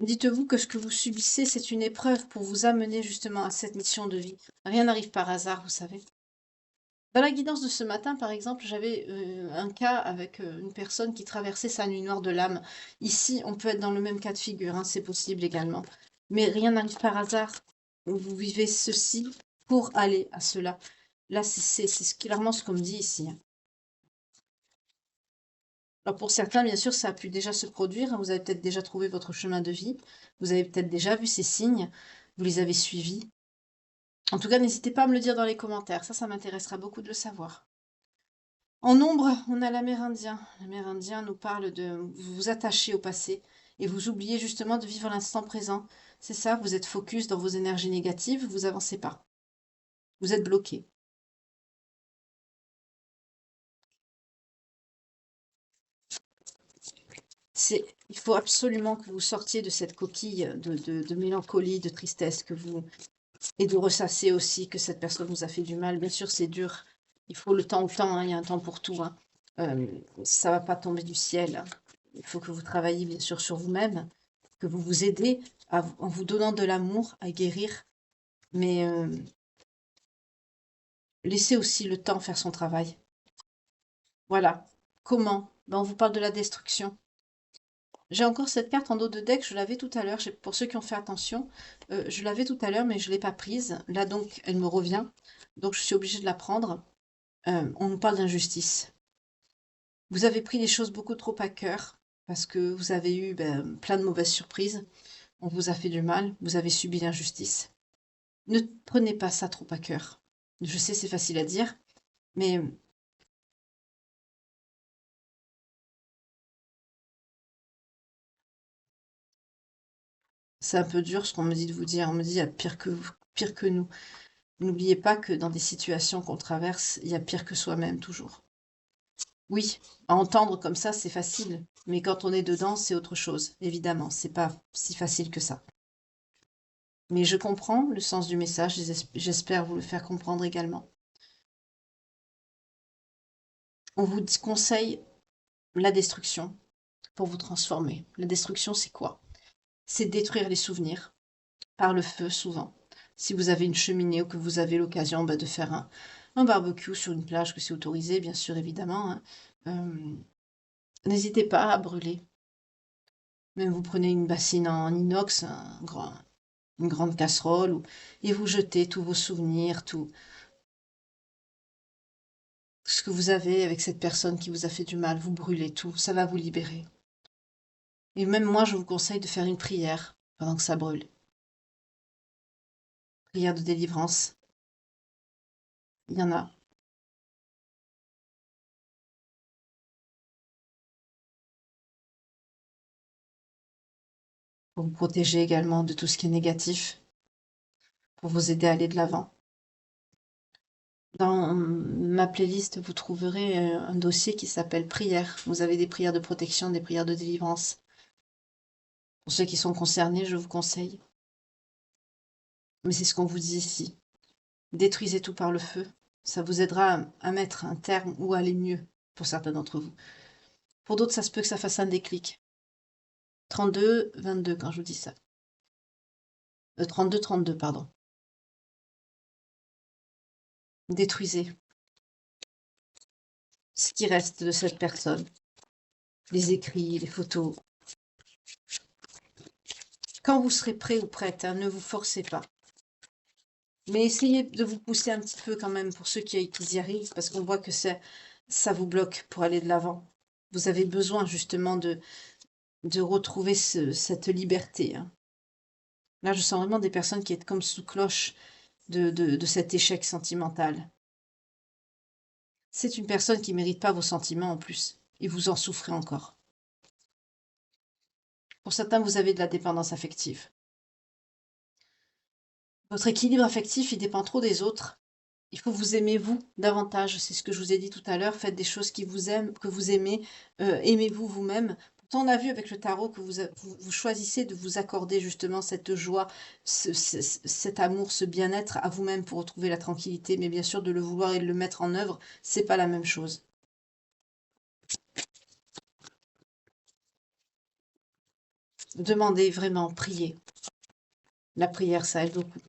A: Dites-vous que ce que vous subissez, c'est une épreuve pour vous amener justement à cette mission de vie. Rien n'arrive par hasard, vous savez. Dans la guidance de ce matin, par exemple, j'avais un cas avec une personne qui traversait sa nuit noire de l'âme. Ici, on peut être dans le même cas de figure, hein, c'est possible également. Mais rien n'arrive par hasard. Vous vivez ceci pour aller à cela. Là, c'est clairement ce qu'on me dit ici, hein. Alors pour certains, bien sûr, ça a pu déjà se produire, hein. Vous avez peut-être déjà trouvé votre chemin de vie. Vous avez peut-être déjà vu ces signes. Vous les avez suivis. En tout cas, n'hésitez pas à me le dire dans les commentaires. Ça m'intéressera beaucoup de le savoir. En nombre, on a l'Amérindien. L'Amérindien nous parle de vous vous attacher au passé et vous oubliez justement de vivre l'instant présent. C'est ça, vous êtes focus dans vos énergies négatives, vous avancez pas. Vous êtes bloqué. Il faut absolument que vous sortiez de cette coquille de mélancolie, de tristesse et de ressasser aussi que cette personne vous a fait du mal. Bien sûr, c'est dur. Il faut le temps au temps, hein, il y a un temps pour tout, hein. Ça va pas tomber du ciel, hein. Il faut que vous travailliez bien sûr sur vous-même, que vous vous aidez en vous donnant de l'amour à guérir, mais laissez aussi le temps faire son travail. Voilà. Comment? Ben, on vous parle de la destruction. J'ai encore cette carte en dos de deck, je l'avais tout à l'heure, pour ceux qui ont fait attention, je l'avais tout à l'heure, mais je ne l'ai pas prise. Là, donc, elle me revient, donc je suis obligée de la prendre. On nous parle d'injustice. Vous avez pris les choses beaucoup trop à cœur, parce que vous avez eu plein de mauvaises surprises, on vous a fait du mal, vous avez subi l'injustice. Ne prenez pas ça trop à cœur. Je sais, c'est facile à dire, mais c'est un peu dur ce qu'on me dit de vous dire. On me dit, il y a pire que vous, pire que nous. N'oubliez pas que dans des situations qu'on traverse, il y a pire que soi-même toujours. Oui, à entendre comme ça, c'est facile, mais quand on est dedans, c'est autre chose. Évidemment, c'est pas si facile que ça. Mais je comprends le sens du message, j'espère vous le faire comprendre également. On vous conseille la destruction pour vous transformer. La destruction, c'est quoi? C'est détruire les souvenirs, par le feu souvent. Si vous avez une cheminée ou que vous avez l'occasion de faire un barbecue sur une plage, que c'est autorisé, bien sûr, évidemment, hein, n'hésitez pas à brûler. Même vous prenez une bassine en inox, une grande casserole, et vous jetez tous vos souvenirs, tout ce que vous avez avec cette personne qui vous a fait du mal, vous brûlez tout, ça va vous libérer. Et même moi, je vous conseille de faire une prière pendant que ça brûle. Prière de délivrance, il y en a. Pour vous protéger également de tout ce qui est négatif, pour vous aider à aller de l'avant. Dans ma playlist, vous trouverez un dossier qui s'appelle prières. Vous avez des prières de protection, des prières de délivrance. Pour ceux qui sont concernés, je vous conseille. Mais c'est ce qu'on vous dit ici. Détruisez tout par le feu. Ça vous aidera à mettre un terme ou à aller mieux pour certains d'entre vous. Pour d'autres, ça se peut que ça fasse un déclic. 32, 22 quand je vous dis ça. 32, 32, pardon. Détruisez ce qui reste de cette personne. Les écrits, les photos. Quand vous serez prêt ou prête, hein, ne vous forcez pas. Mais essayez de vous pousser un petit peu quand même pour ceux qui y arrivent, parce qu'on voit que ça vous bloque pour aller de l'avant. Vous avez besoin justement de retrouver cette liberté, hein. Là, je sens vraiment des personnes qui sont comme sous cloche de cet échec sentimental. C'est une personne qui ne mérite pas vos sentiments en plus, et vous en souffrez encore. Pour certains, vous avez de la dépendance affective. Votre équilibre affectif, il dépend trop des autres. Il faut vous aimer vous davantage, c'est ce que je vous ai dit tout à l'heure. Faites des choses qui vous aiment, que vous aimez, aimez-vous vous-même. Pourtant, on a vu avec le tarot que vous choisissez de vous accorder justement cette joie, cet amour, ce bien-être à vous-même pour retrouver la tranquillité. Mais bien sûr, de le vouloir et de le mettre en œuvre, c'est pas la même chose. Demandez vraiment, priez. La prière, ça aide beaucoup.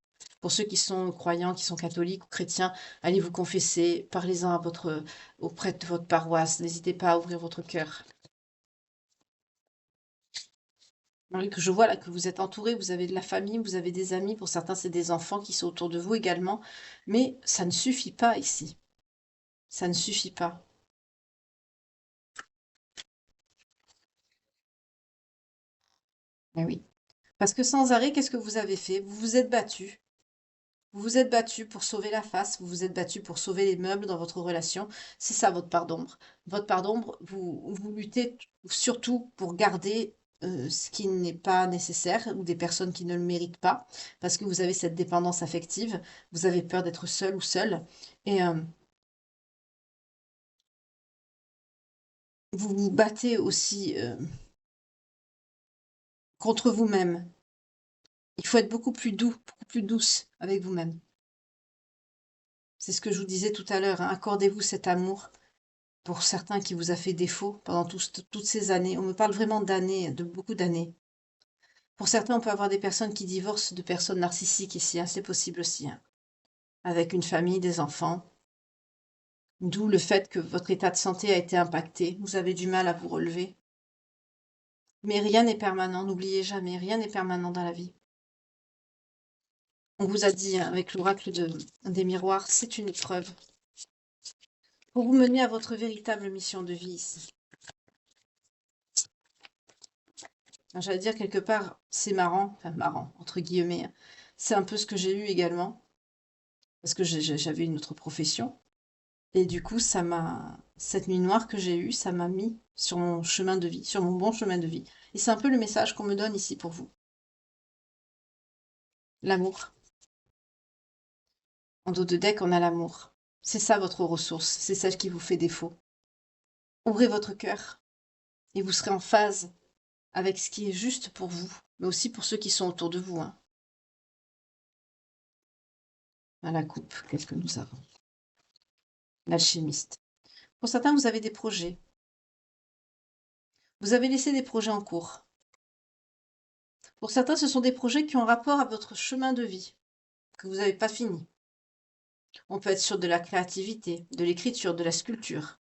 A: Pour ceux qui sont croyants, qui sont catholiques ou chrétiens, allez vous confesser, parlez-en auprès de votre paroisse. N'hésitez pas à ouvrir votre cœur. Oui, que je vois là que vous êtes entouré, vous avez de la famille, vous avez des amis, pour certains c'est des enfants qui sont autour de vous également, mais ça ne suffit pas ici. Ça ne suffit pas. Mais oui. Parce que sans arrêt, qu'est-ce que vous avez fait? Vous vous êtes battu. Vous vous êtes battu pour sauver la face, vous vous êtes battu pour sauver les meubles dans votre relation. C'est ça votre part d'ombre. Votre part d'ombre, vous luttez surtout pour garder ce qui n'est pas nécessaire ou des personnes qui ne le méritent pas, parce que vous avez cette dépendance affective, vous avez peur d'être seul ou seule, et vous vous battez aussi contre vous-même. Il faut être beaucoup plus doux, beaucoup plus douce avec vous-même. C'est ce que je vous disais tout à l'heure, hein. Accordez-vous cet amour pour certains qui vous a fait défaut pendant toutes ces années. On me parle vraiment d'années, de beaucoup d'années. Pour certains, on peut avoir des personnes qui divorcent de personnes narcissiques ici, hein, c'est possible aussi, hein, avec une famille, des enfants. D'où le fait que votre état de santé a été impacté. Vous avez du mal à vous relever. Mais rien n'est permanent, n'oubliez jamais, rien n'est permanent dans la vie. On vous a dit, hein, avec l'oracle des miroirs, c'est une épreuve. Pour vous mener à votre véritable mission de vie ici. J'allais dire quelque part, c'est marrant, enfin marrant, entre guillemets, hein. C'est un peu ce que j'ai eu également, parce que j'avais une autre profession. Et du coup, cette nuit noire que j'ai eue, ça m'a mis sur mon chemin de vie, sur mon bon chemin de vie. Et c'est un peu le message qu'on me donne ici pour vous. L'amour. En dos de deck, on a l'amour. C'est ça votre ressource, c'est celle qui vous fait défaut. Ouvrez votre cœur et vous serez en phase avec ce qui est juste pour vous, mais aussi pour ceux qui sont autour de vous, hein. À la coupe, qu'est-ce que nous avons? L'alchimiste. Pour certains, vous avez des projets. Vous avez laissé des projets en cours. Pour certains, ce sont des projets qui ont rapport à votre chemin de vie, que vous n'avez pas fini. On peut être sur de la créativité, de l'écriture, de la sculpture,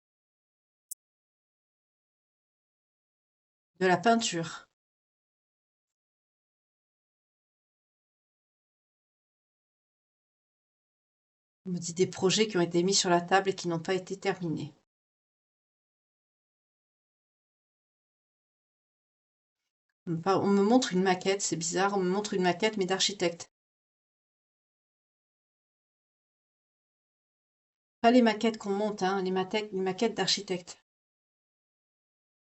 A: de la peinture. On me dit des projets qui ont été mis sur la table et qui n'ont pas été terminés. On me montre une maquette, c'est bizarre, on me montre une maquette, mais d'architecte. Pas les maquettes qu'on monte, hein, les maquettes d'architecte.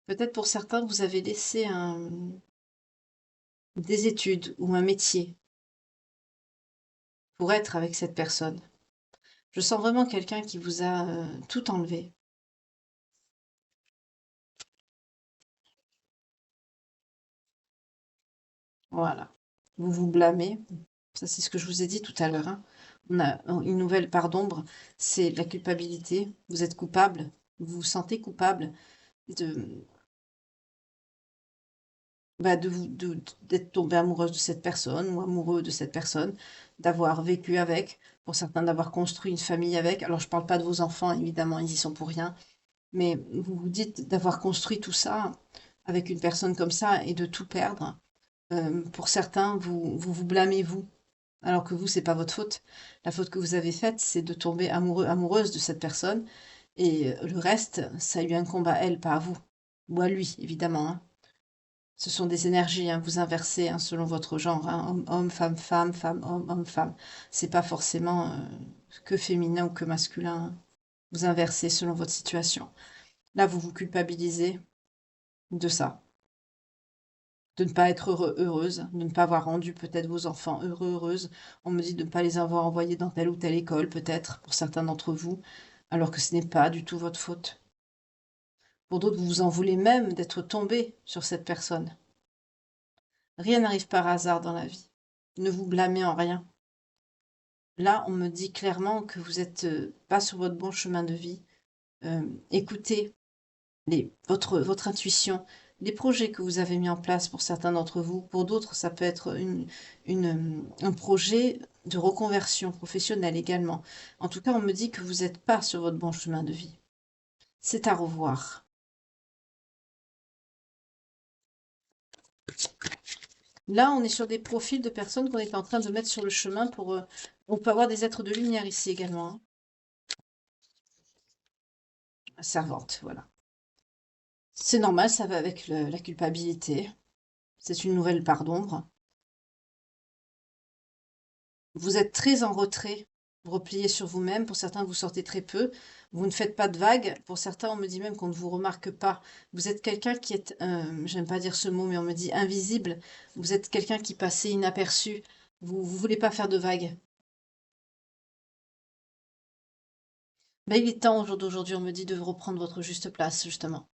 A: Peut-être pour certains, vous avez laissé des études ou un métier pour être avec cette personne. Je sens vraiment quelqu'un qui vous a tout enlevé. Voilà. Vous vous blâmez. Ça, c'est ce que je vous ai dit tout à l'heure, hein. On a une nouvelle part d'ombre, c'est la culpabilité. Vous êtes coupable, vous vous sentez coupable de, d'être tombé amoureuse de cette personne ou amoureux de cette personne, d'avoir vécu avec, pour certains d'avoir construit une famille avec. Alors, je parle pas de vos enfants, évidemment, ils y sont pour rien, mais vous vous dites d'avoir construit tout ça avec une personne comme ça et de tout perdre. Pour certains, vous blâmez vous, alors que vous, c'est pas votre faute. La faute que vous avez faite, c'est de tomber amoureuse de cette personne, et le reste, ça lui incombe à elle, pas à vous. Ou à lui, évidemment, hein. Ce sont des énergies, hein, vous inversez, hein, selon votre genre, hein, homme, homme, femme, femme, femme, homme, homme, femme. C'est pas forcément que féminin ou que masculin, hein. Vous inversez selon votre situation. Là, vous vous culpabilisez de ça, de ne pas être heureuse, de ne pas avoir rendu peut-être vos enfants heureuses. On me dit de ne pas les avoir envoyés dans telle ou telle école, peut-être, pour certains d'entre vous, alors que ce n'est pas du tout votre faute. Pour d'autres, vous vous en voulez même d'être tombé sur cette personne. Rien n'arrive par hasard dans la vie. Ne vous blâmez en rien. Là, on me dit clairement que vous n'êtes pas sur votre bon chemin de vie. Écoutez votre intuition, les projets que vous avez mis en place pour certains d'entre vous. Pour d'autres, ça peut être un projet de reconversion professionnelle également. En tout cas, on me dit que vous n'êtes pas sur votre bon chemin de vie. C'est à revoir. Là, on est sur des profils de personnes qu'on est en train de mettre sur le chemin pour... on peut avoir des êtres de lumière ici également, hein. Servante, voilà. C'est normal, ça va avec la culpabilité. C'est une nouvelle part d'ombre. Vous êtes très en retrait, replié sur vous-même. Pour certains, vous sortez très peu. Vous ne faites pas de vagues. Pour certains, on me dit même qu'on ne vous remarque pas. Vous êtes quelqu'un qui est, j'aime pas dire ce mot, mais on me dit invisible. Vous êtes quelqu'un qui passait inaperçu. Vous voulez pas faire de vagues. Mais il est temps au jour d'aujourd'hui, on me dit, de reprendre votre juste place, justement.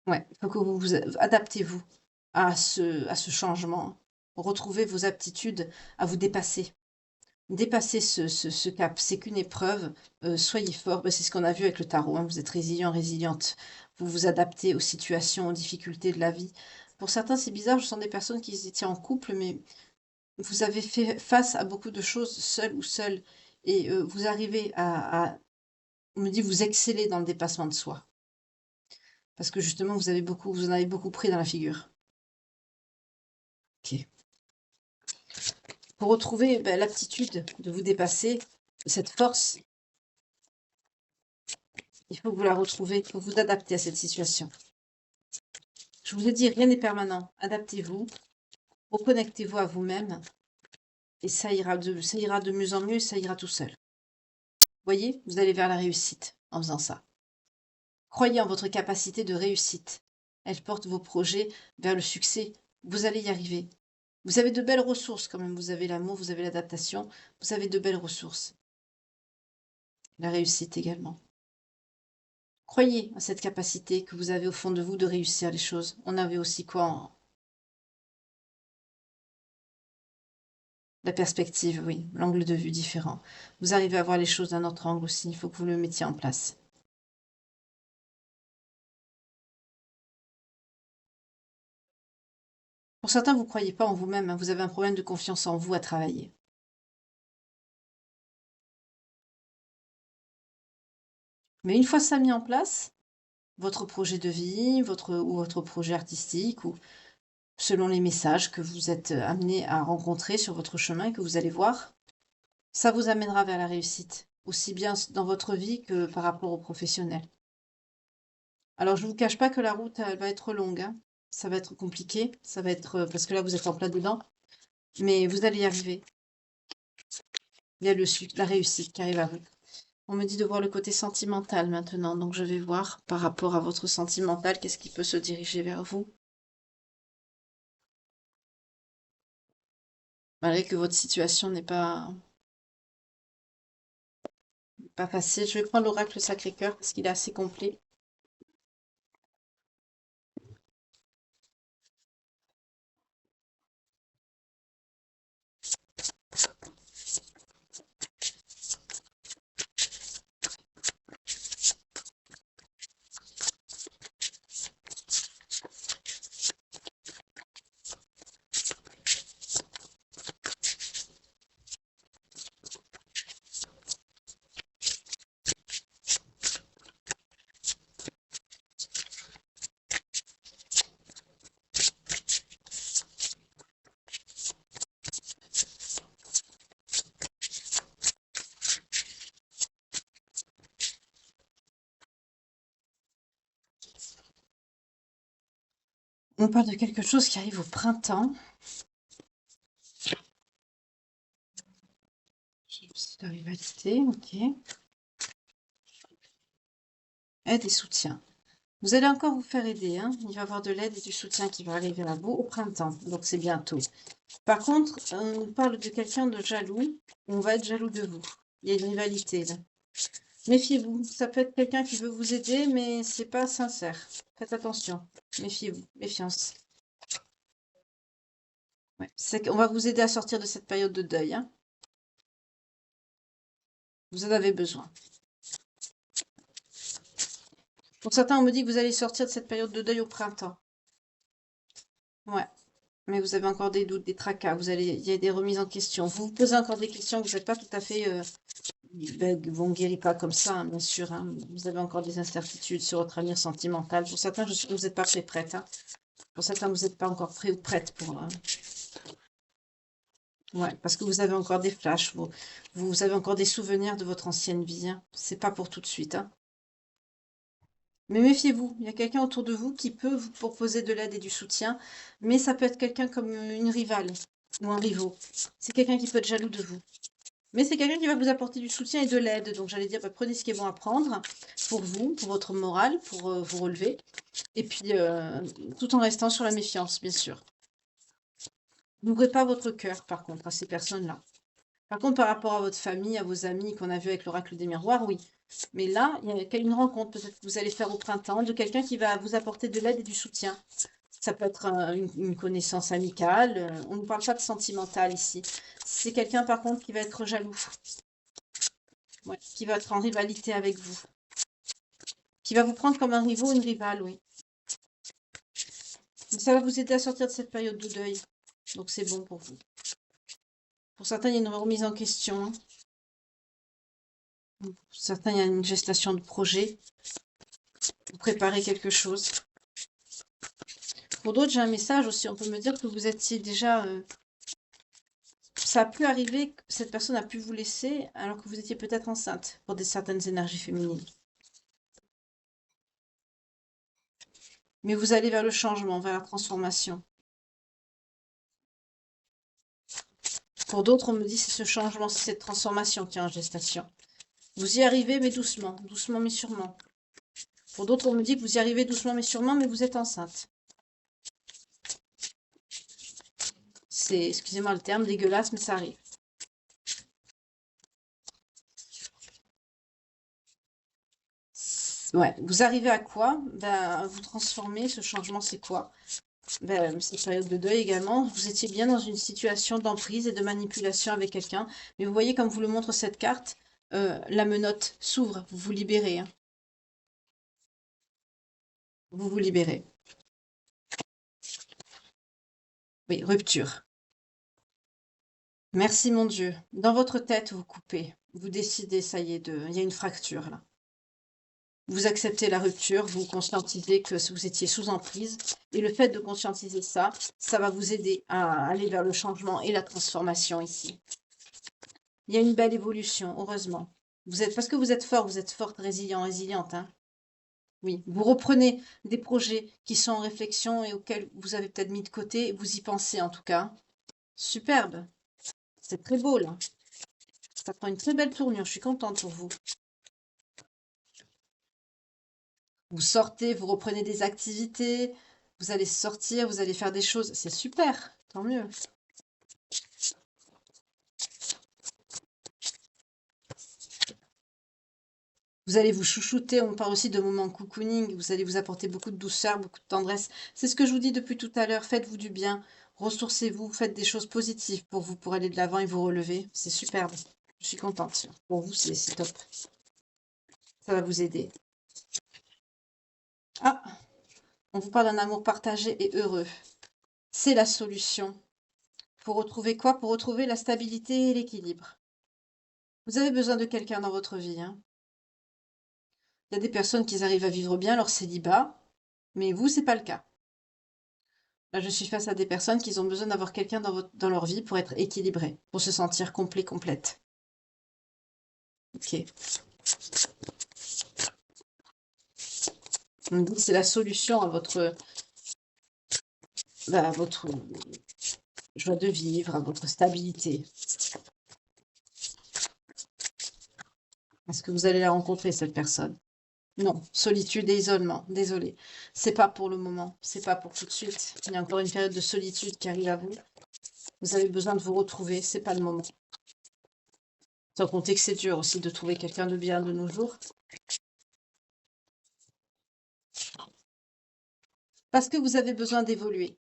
A: Ouais, il faut que vous vous adaptez-vous à ce changement. Retrouvez vos aptitudes à vous dépasser. Dépassez ce cap, c'est qu'une épreuve, soyez fort. Bah, c'est ce qu'on a vu avec le tarot, hein, vous êtes résilient, résiliente. Vous vous adaptez aux situations, aux difficultés de la vie. Pour certains, c'est bizarre, je sens des personnes qui étaient en couple, mais vous avez fait face à beaucoup de choses seul ou seul et vous arrivez à on me dit: «Vous excellez dans le dépassement de soi». Parce que justement vous en avez beaucoup pris dans la figure. OK. Pour retrouver, bah, l'aptitude de vous dépasser, cette force, il faut que vous la retrouviez, il faut vous adapter à cette situation. Je vous ai dit, rien n'est permanent. Adaptez-vous, reconnectez-vous à vous-même et ça ira de mieux en mieux, ça ira tout seul. Voyez, vous allez vers la réussite en faisant ça. Croyez en votre capacité de réussite. Elle porte vos projets vers le succès. Vous allez y arriver. Vous avez de belles ressources quand même. Vous avez l'amour, vous avez l'adaptation, vous avez de belles ressources. La réussite également. Croyez à cette capacité que vous avez au fond de vous de réussir les choses. On avait aussi quoi la perspective, oui, l'angle de vue différent. Vous arrivez à voir les choses d'un autre angle aussi, il faut que vous le mettiez en place. Pour certains, vous ne croyez pas en vous-même, hein, vous avez un problème de confiance en vous à travailler. Mais une fois ça mis en place, votre projet de vie, votre projet artistique, ou selon les messages que vous êtes amené à rencontrer sur votre chemin et que vous allez voir, ça vous amènera vers la réussite, aussi bien dans votre vie que par rapport aux professionnels. Alors, je ne vous cache pas que la route, elle va être longue, hein. Ça va être compliqué, ça va être parce que là, vous êtes en plein dedans, mais vous allez y arriver. Il y a la réussite qui arrive à vous. On me dit de voir le côté sentimental maintenant, donc je vais voir par rapport à votre sentimental, qu'est-ce qui peut se diriger vers vous, malgré que votre situation n'est pas facile. Je vais prendre l'oracle Sacré-Cœur parce qu'il est assez complet. On parle de quelque chose qui arrive au printemps. C'est la rivalité, ok. Aide et soutien. Vous allez encore vous faire aider, hein. Il va y avoir de l'aide et du soutien qui va arriver à vous au printemps, donc c'est bientôt. Par contre, on nous parle de quelqu'un de jaloux, on va être jaloux de vous. Il y a une rivalité là. Méfiez-vous, ça peut être quelqu'un qui veut vous aider, mais c'est pas sincère. Faites attention, méfiez-vous, méfiance. Ouais. On va vous aider à sortir de cette période de deuil, hein. Vous en avez besoin. Pour certains, on me dit que vous allez sortir de cette période de deuil au printemps. Ouais. Mais vous avez encore des doutes, des tracas, il y a des remises en question. Vous vous posez encore des questions, vous n'êtes pas tout à fait, vous ne guérit pas comme ça, hein, bien sûr, hein. Vous avez encore des incertitudes sur votre avenir sentimental. Pour certains, je suis que vous n'êtes pas prêt, prête, hein. Pour certains, vous n'êtes pas encore prêt ou prête pour, ouais, parce que vous avez encore des flashs, vous avez encore des souvenirs de votre ancienne vie, hein. C'est pas pour tout de suite, hein. Mais méfiez-vous, il y a quelqu'un autour de vous qui peut vous proposer de l'aide et du soutien, mais ça peut être quelqu'un comme une rivale ou un rivaux. C'est quelqu'un qui peut être jaloux de vous. Mais c'est quelqu'un qui va vous apporter du soutien et de l'aide. Donc j'allais dire, bah, prenez ce qui est bon à prendre pour vous, pour votre morale, pour vous relever. Et puis, tout en restant sur la méfiance, bien sûr. N'ouvrez pas votre cœur, par contre, à ces personnes-là. Par contre, par rapport à votre famille, à vos amis qu'on a vu avec l'oracle des miroirs, oui, Mais là, il y a une rencontre peut-être que vous allez faire au printemps de quelqu'un qui va vous apporter de l'aide et du soutien. Ça peut être une connaissance amicale. On ne parle pas de sentimental ici. C'est quelqu'un par contre qui va être jaloux, ouais, qui va être en rivalité avec vous, qui va vous prendre comme un rivaux ou une rivale, oui. Mais ça va vous aider à sortir de cette période de deuil. Donc c'est bon pour vous. Pour certains, il y a une remise en question. Pour certains, il y a une gestation de projet. Vous préparez quelque chose. Pour d'autres, j'ai un message aussi. On peut me dire que vous étiez déjà... ça a pu arriver, que cette personne a pu vous laisser alors que vous étiez peut-être enceinte pour certaines énergies féminines. Mais vous allez vers le changement, vers la transformation. Pour d'autres, on me dit c'est ce changement, c'est cette transformation qui est en gestation. Vous y arrivez, mais doucement, doucement mais sûrement. Pour d'autres, on me dit que vous y arrivez doucement mais sûrement, mais vous êtes enceinte. C'est, excusez-moi le terme, dégueulasse, mais ça arrive. Ouais, vous arrivez à quoi? Ben, vous transformez, ce changement, c'est quoi? Ben, cette période de deuil également, vous étiez bien dans une situation d'emprise et de manipulation avec quelqu'un, mais vous voyez, comme vous le montre cette carte, la menotte s'ouvre, vous vous libérez, hein. Vous vous libérez. Oui, rupture. Merci mon Dieu. Dans votre tête, vous coupez. Vous décidez, ça y est, il y a une fracture là. Vous acceptez la rupture, vous conscientisez que vous étiez sous emprise. Et le fait de conscientiser ça, ça va vous aider à aller vers le changement et la transformation ici. Il y a une belle évolution, heureusement. Parce que vous êtes fort, vous êtes forte, résiliente, hein. Oui, vous reprenez des projets qui sont en réflexion et auxquels vous avez peut-être mis de côté. Vous y pensez en tout cas. Superbe. C'est très beau là. Ça prend une très belle tournure. Je suis contente pour vous. Vous sortez, vous reprenez des activités. Vous allez sortir, vous allez faire des choses. C'est super. Tant mieux. Vous allez vous chouchouter, on parle aussi de moments cocooning, vous allez vous apporter beaucoup de douceur, beaucoup de tendresse. C'est ce que je vous dis depuis tout à l'heure, faites-vous du bien, ressourcez-vous, faites des choses positives pour vous, pour aller de l'avant et vous relever. C'est superbe, je suis contente. Pour vous, c'est top. Ça va vous aider. Ah, on vous parle d'un amour partagé et heureux. C'est la solution. Pour retrouver quoi? Pour retrouver la stabilité et l'équilibre. Vous avez besoin de quelqu'un dans votre vie, hein. Il y a des personnes qui arrivent à vivre bien leur célibat, mais vous, c'est pas le cas. Là, je suis face à des personnes qui ont besoin d'avoir quelqu'un dans leur vie pour être équilibré, pour se sentir complet, complète. Ok. On me dit que c'est la solution à votre joie de vivre, à votre stabilité. Est-ce que vous allez la rencontrer, cette personne? Non, solitude et isolement. Désolé. C'est pas pour le moment. C'est pas pour tout de suite. Il y a encore une période de solitude qui arrive à vous. Vous avez besoin de vous retrouver. C'est pas le moment. Sans compter que c'est dur aussi de trouver quelqu'un de bien de nos jours. Parce que vous avez besoin d'évoluer.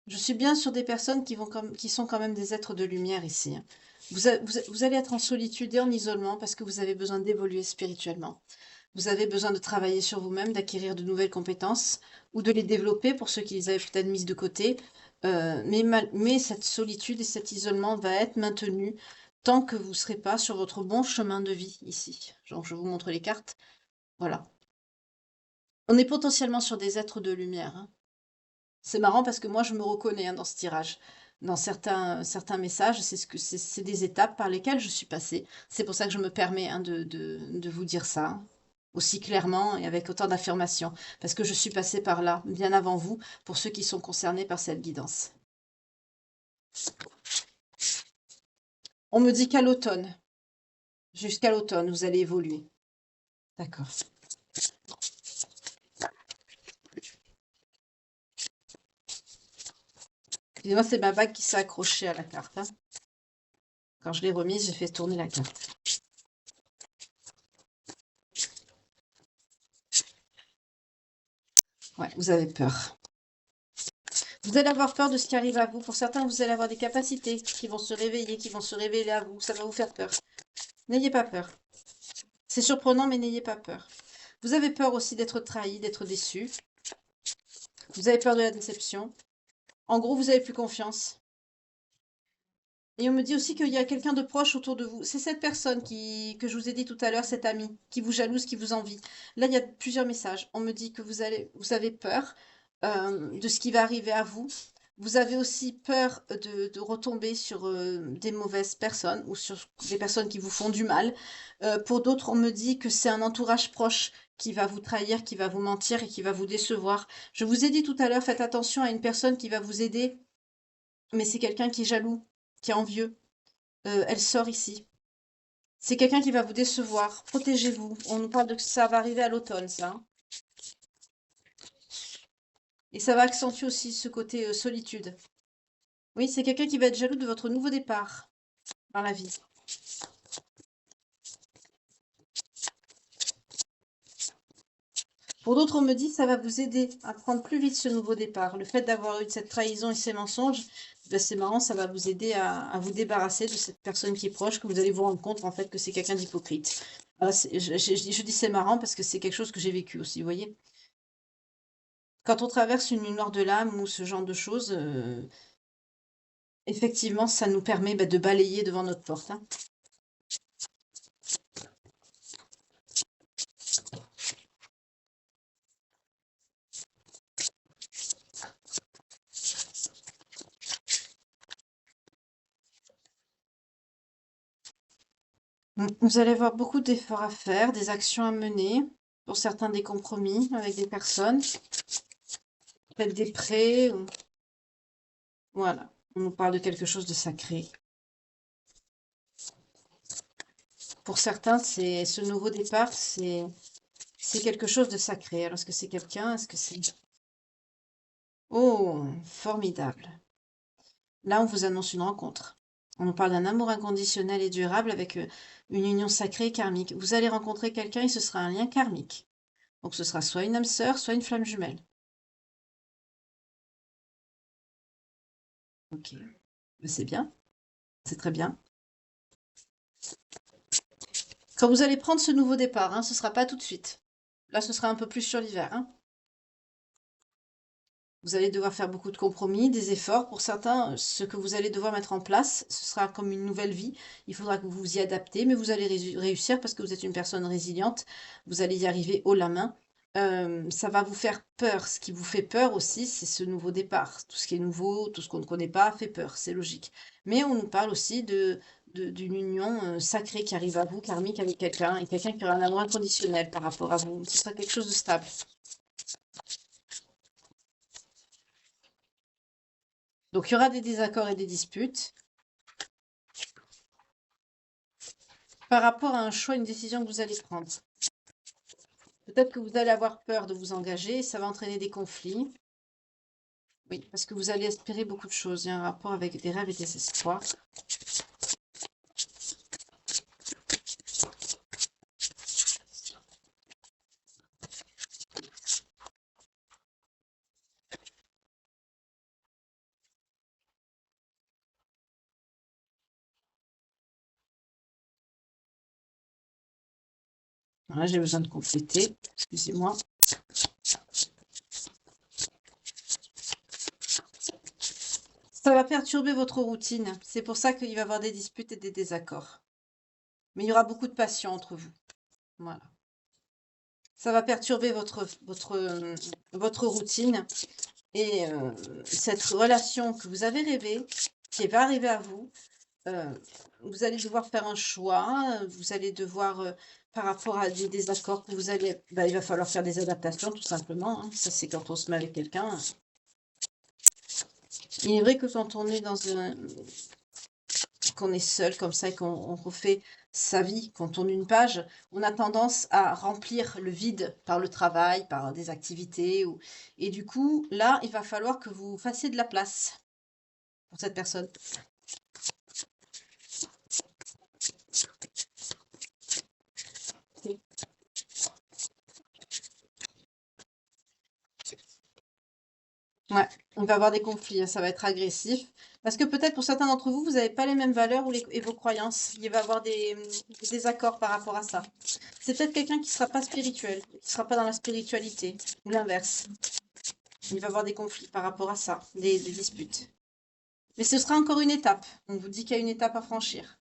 A: Je suis bien sur des personnes qui sont quand même des êtres de lumière ici, hein. Vous allez être en solitude et en isolement parce que vous avez besoin d'évoluer spirituellement. Vous avez besoin de travailler sur vous-même, d'acquérir de nouvelles compétences ou de les développer pour ceux qui les avaient peut-être mises de côté. Mais cette solitude et cet isolement va être maintenu tant que vous ne serez pas sur votre bon chemin de vie ici. Donc, je vous montre les cartes. Voilà. On est potentiellement sur des êtres de lumière, hein. C'est marrant parce que moi, je me reconnais, hein, dans ce tirage. Dans certains messages, c'est des étapes par lesquelles je suis passée. C'est pour ça que je me permets, hein, de vous dire ça, hein, aussi clairement et avec autant d'affirmation. Parce que je suis passée par là, bien avant vous, pour ceux qui sont concernés par cette guidance. On me dit qu'à l'automne, jusqu'à l'automne, vous allez évoluer. D'accord. Excusez-moi, c'est ma bague qui s'est accrochée à la carte, hein. Quand je l'ai remise, j'ai fait tourner la carte. Ouais, vous avez peur. Vous allez avoir peur de ce qui arrive à vous. Pour certains, vous allez avoir des capacités qui vont se réveiller, qui vont se révéler à vous. Ça va vous faire peur. N'ayez pas peur. C'est surprenant, mais n'ayez pas peur. Vous avez peur aussi d'être trahi, d'être déçu. Vous avez peur de la déception. En gros, vous avez plus confiance. Et on me dit aussi qu'il y a quelqu'un de proche autour de vous. C'est cette personne que je vous ai dit tout à l'heure, cette amie, qui vous jalouse, qui vous envie. Là, il y a plusieurs messages. On me dit que vous avez peur de ce qui va arriver à vous. Vous avez aussi peur de retomber sur des mauvaises personnes ou sur des personnes qui vous font du mal. Pour d'autres, on me dit que c'est un entourage proche qui va vous trahir, qui va vous mentir et qui va vous décevoir. Je vous ai dit tout à l'heure, faites attention à une personne qui va vous aider, mais c'est quelqu'un qui est jaloux, qui est envieux. Elle sort ici. C'est quelqu'un qui va vous décevoir. Protégez-vous. On nous parle de que ça va arriver à l'automne, ça, hein. Et ça va accentuer aussi ce côté solitude. Oui, c'est quelqu'un qui va être jaloux de votre nouveau départ dans la vie. Pour d'autres, on me dit que ça va vous aider à prendre plus vite ce nouveau départ. Le fait d'avoir eu cette trahison et ces mensonges, ben c'est marrant, ça va vous aider à vous débarrasser de cette personne qui est proche, que vous allez vous rendre compte en fait que c'est quelqu'un d'hypocrite. Je dis c'est marrant parce que c'est quelque chose que j'ai vécu aussi, vous voyez. Quand on traverse une nuit noire de l'âme ou ce genre de choses, effectivement, ça nous permet de balayer devant notre porte, hein. Vous allez avoir beaucoup d'efforts à faire, des actions à mener, pour certains des compromis avec des personnes, peut-être des prêts, voilà. On nous parle de quelque chose de sacré. Pour certains, c'est ce nouveau départ, c'est quelque chose de sacré. Alors, est-ce que c'est quelqu'un? Est-ce que c'est... Oh, formidable. Là, on vous annonce une rencontre. On nous parle d'un amour inconditionnel et durable avec une union sacrée et karmique. Vous allez rencontrer quelqu'un et ce sera un lien karmique. Donc, ce sera soit une âme sœur, soit une flamme jumelle. Ok. Ben, c'est bien. C'est très bien. Quand vous allez prendre ce nouveau départ, hein, ce ne sera pas tout de suite. Là, ce sera un peu plus sur l'hiver, hein. Vous allez devoir faire beaucoup de compromis, des efforts. Pour certains, ce que vous allez devoir mettre en place, ce sera comme une nouvelle vie. Il faudra que vous vous y adaptez, mais vous allez réussir parce que vous êtes une personne résiliente. Vous allez y arriver haut la main. Ça va vous faire peur. Ce qui vous fait peur aussi, c'est ce nouveau départ. Tout ce qui est nouveau, tout ce qu'on ne connaît pas, fait peur. C'est logique. Mais on nous parle aussi d'une union sacrée qui arrive à vous, karmique avec quelqu'un, et quelqu'un qui aura un amour inconditionnel par rapport à vous. Ce sera quelque chose de stable. Donc, il y aura des désaccords et des disputes par rapport à un choix, une décision que vous allez prendre. Peut-être que vous allez avoir peur de vous engager et ça va entraîner des conflits. Oui, parce que vous allez espérer beaucoup de choses. Il y a un rapport avec des rêves et des espoirs. Voilà, j'ai besoin de compléter. Excusez-moi. Ça va perturber votre routine. C'est pour ça qu'il va y avoir des disputes et des désaccords. Mais il y aura beaucoup de passion entre vous. Voilà. Ça va perturber votre routine. Et cette relation que vous avez rêvée, qui va arriver à vous, vous allez devoir faire un choix. Vous allez devoir, par rapport à des désaccords que vous allez, il va falloir faire des adaptations tout simplement, hein. Ça, c'est quand on se met avec quelqu'un. Il est vrai que quand on est qu'on est seul comme ça et qu'on refait sa vie, qu'on tourne une page, on a tendance à remplir le vide par le travail, par des activités. Et du coup, là, il va falloir que vous fassiez de la place pour cette personne. Ouais, on va avoir des conflits, hein, ça va être agressif. Parce que peut-être pour certains d'entre vous, vous n'avez pas les mêmes valeurs et vos croyances. Il va y avoir des désaccords par rapport à ça. C'est peut-être quelqu'un qui sera pas spirituel, qui sera pas dans la spiritualité, ou l'inverse. Il va y avoir des conflits par rapport à ça, des disputes. Mais ce sera encore une étape. On vous dit qu'il y a une étape à franchir.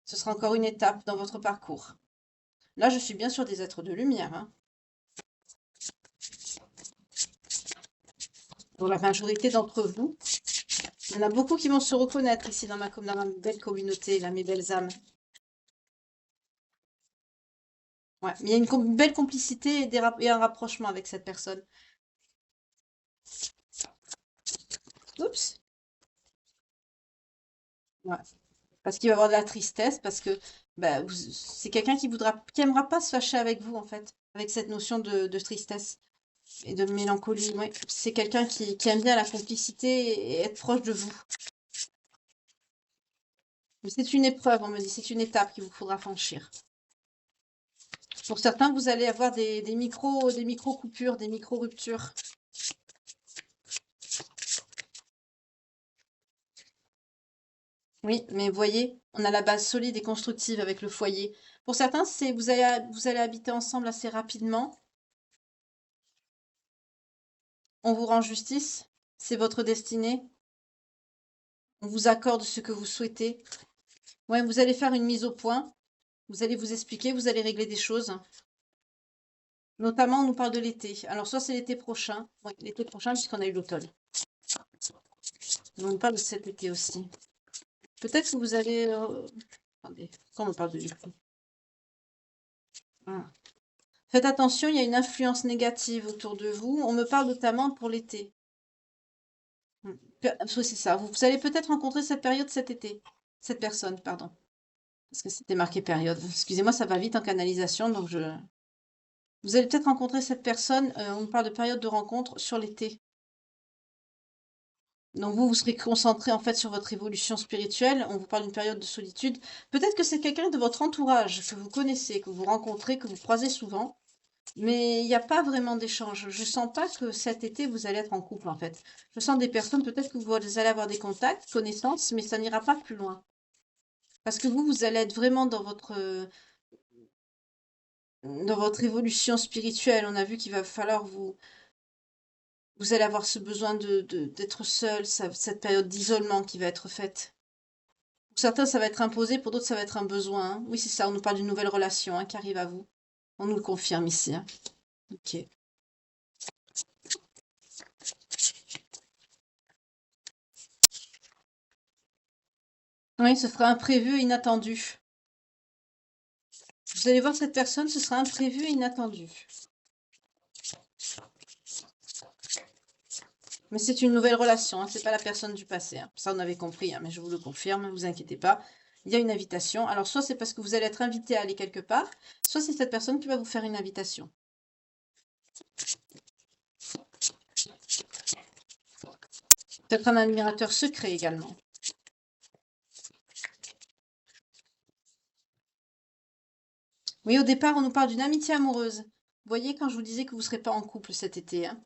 A: Ce sera encore une étape dans votre parcours. Là, je suis bien sûr des êtres de lumière, hein. Pour la majorité d'entre vous, il y en a beaucoup qui vont se reconnaître ici dans ma belle communauté, là, mes belles âmes. Ouais, mais il y a une belle complicité et un rapprochement avec cette personne. Oups. Ouais. Parce qu'il va y avoir de la tristesse, parce que bah, c'est quelqu'un qui aimera pas se fâcher avec vous, en fait, avec cette notion de tristesse et de mélancolie. Ouais. C'est quelqu'un qui aime bien la complicité et être proche de vous. Mais c'est une épreuve, on me dit, c'est une étape qu'il vous faudra franchir. Pour certains, vous allez avoir des micro-coupures, des micro-ruptures. Oui, mais vous voyez, on a la base solide et constructive avec le foyer. Pour certains, c'est vous allez habiter ensemble assez rapidement. On vous rend justice. C'est votre destinée. On vous accorde ce que vous souhaitez. Ouais, vous allez faire une mise au point. Vous allez vous expliquer, vous allez régler des choses. Notamment, on nous parle de l'été. Alors, soit c'est l'été prochain. Oui, l'été prochain, puisqu'on a eu l'automne. On nous parle de cet été aussi. Peut-être que vous allez... Attendez, quand on me parle de l'été. Ah. Faites attention, il y a une influence négative autour de vous. On me parle notamment pour l'été. Oui, c'est ça. Vous allez peut-être rencontrer cette période cet été. Cette personne, pardon. Parce que c'était marqué période. Excusez-moi, ça va vite en canalisation, donc je... Vous allez peut-être rencontrer cette personne, on parle de période de rencontre sur l'été. Donc vous serez concentré en fait sur votre évolution spirituelle. On vous parle d'une période de solitude. Peut-être que c'est quelqu'un de votre entourage que vous connaissez, que vous rencontrez, que vous croisez souvent. Mais il n'y a pas vraiment d'échange. Je sens pas que cet été, vous allez être en couple, en fait. Je sens des personnes, peut-être que vous allez avoir des contacts, connaissances, mais ça n'ira pas plus loin. Parce que vous allez être vraiment dans votre évolution spirituelle. On a vu qu'il va falloir vous allez avoir ce besoin d'être seul, cette période d'isolement qui va être faite. Pour certains, ça va être imposé, pour d'autres, ça va être un besoin, hein. Oui, c'est ça, on nous parle d'une nouvelle relation, hein, qui arrive à vous. On nous le confirme ici, hein. Ok. Oui, ce sera imprévu et inattendu. Vous allez voir cette personne, ce sera imprévu et inattendu. Mais c'est une nouvelle relation, hein, c'est pas la personne du passé, hein. Ça, on avait compris, hein, mais je vous le confirme, ne vous inquiétez pas. Il y a une invitation. Alors, soit c'est parce que vous allez être invité à aller quelque part, soit c'est cette personne qui va vous faire une invitation. Peut-être un admirateur secret également. Oui, au départ, on nous parle d'une amitié amoureuse. Vous voyez, quand je vous disais que vous ne serez pas en couple cet été, hein,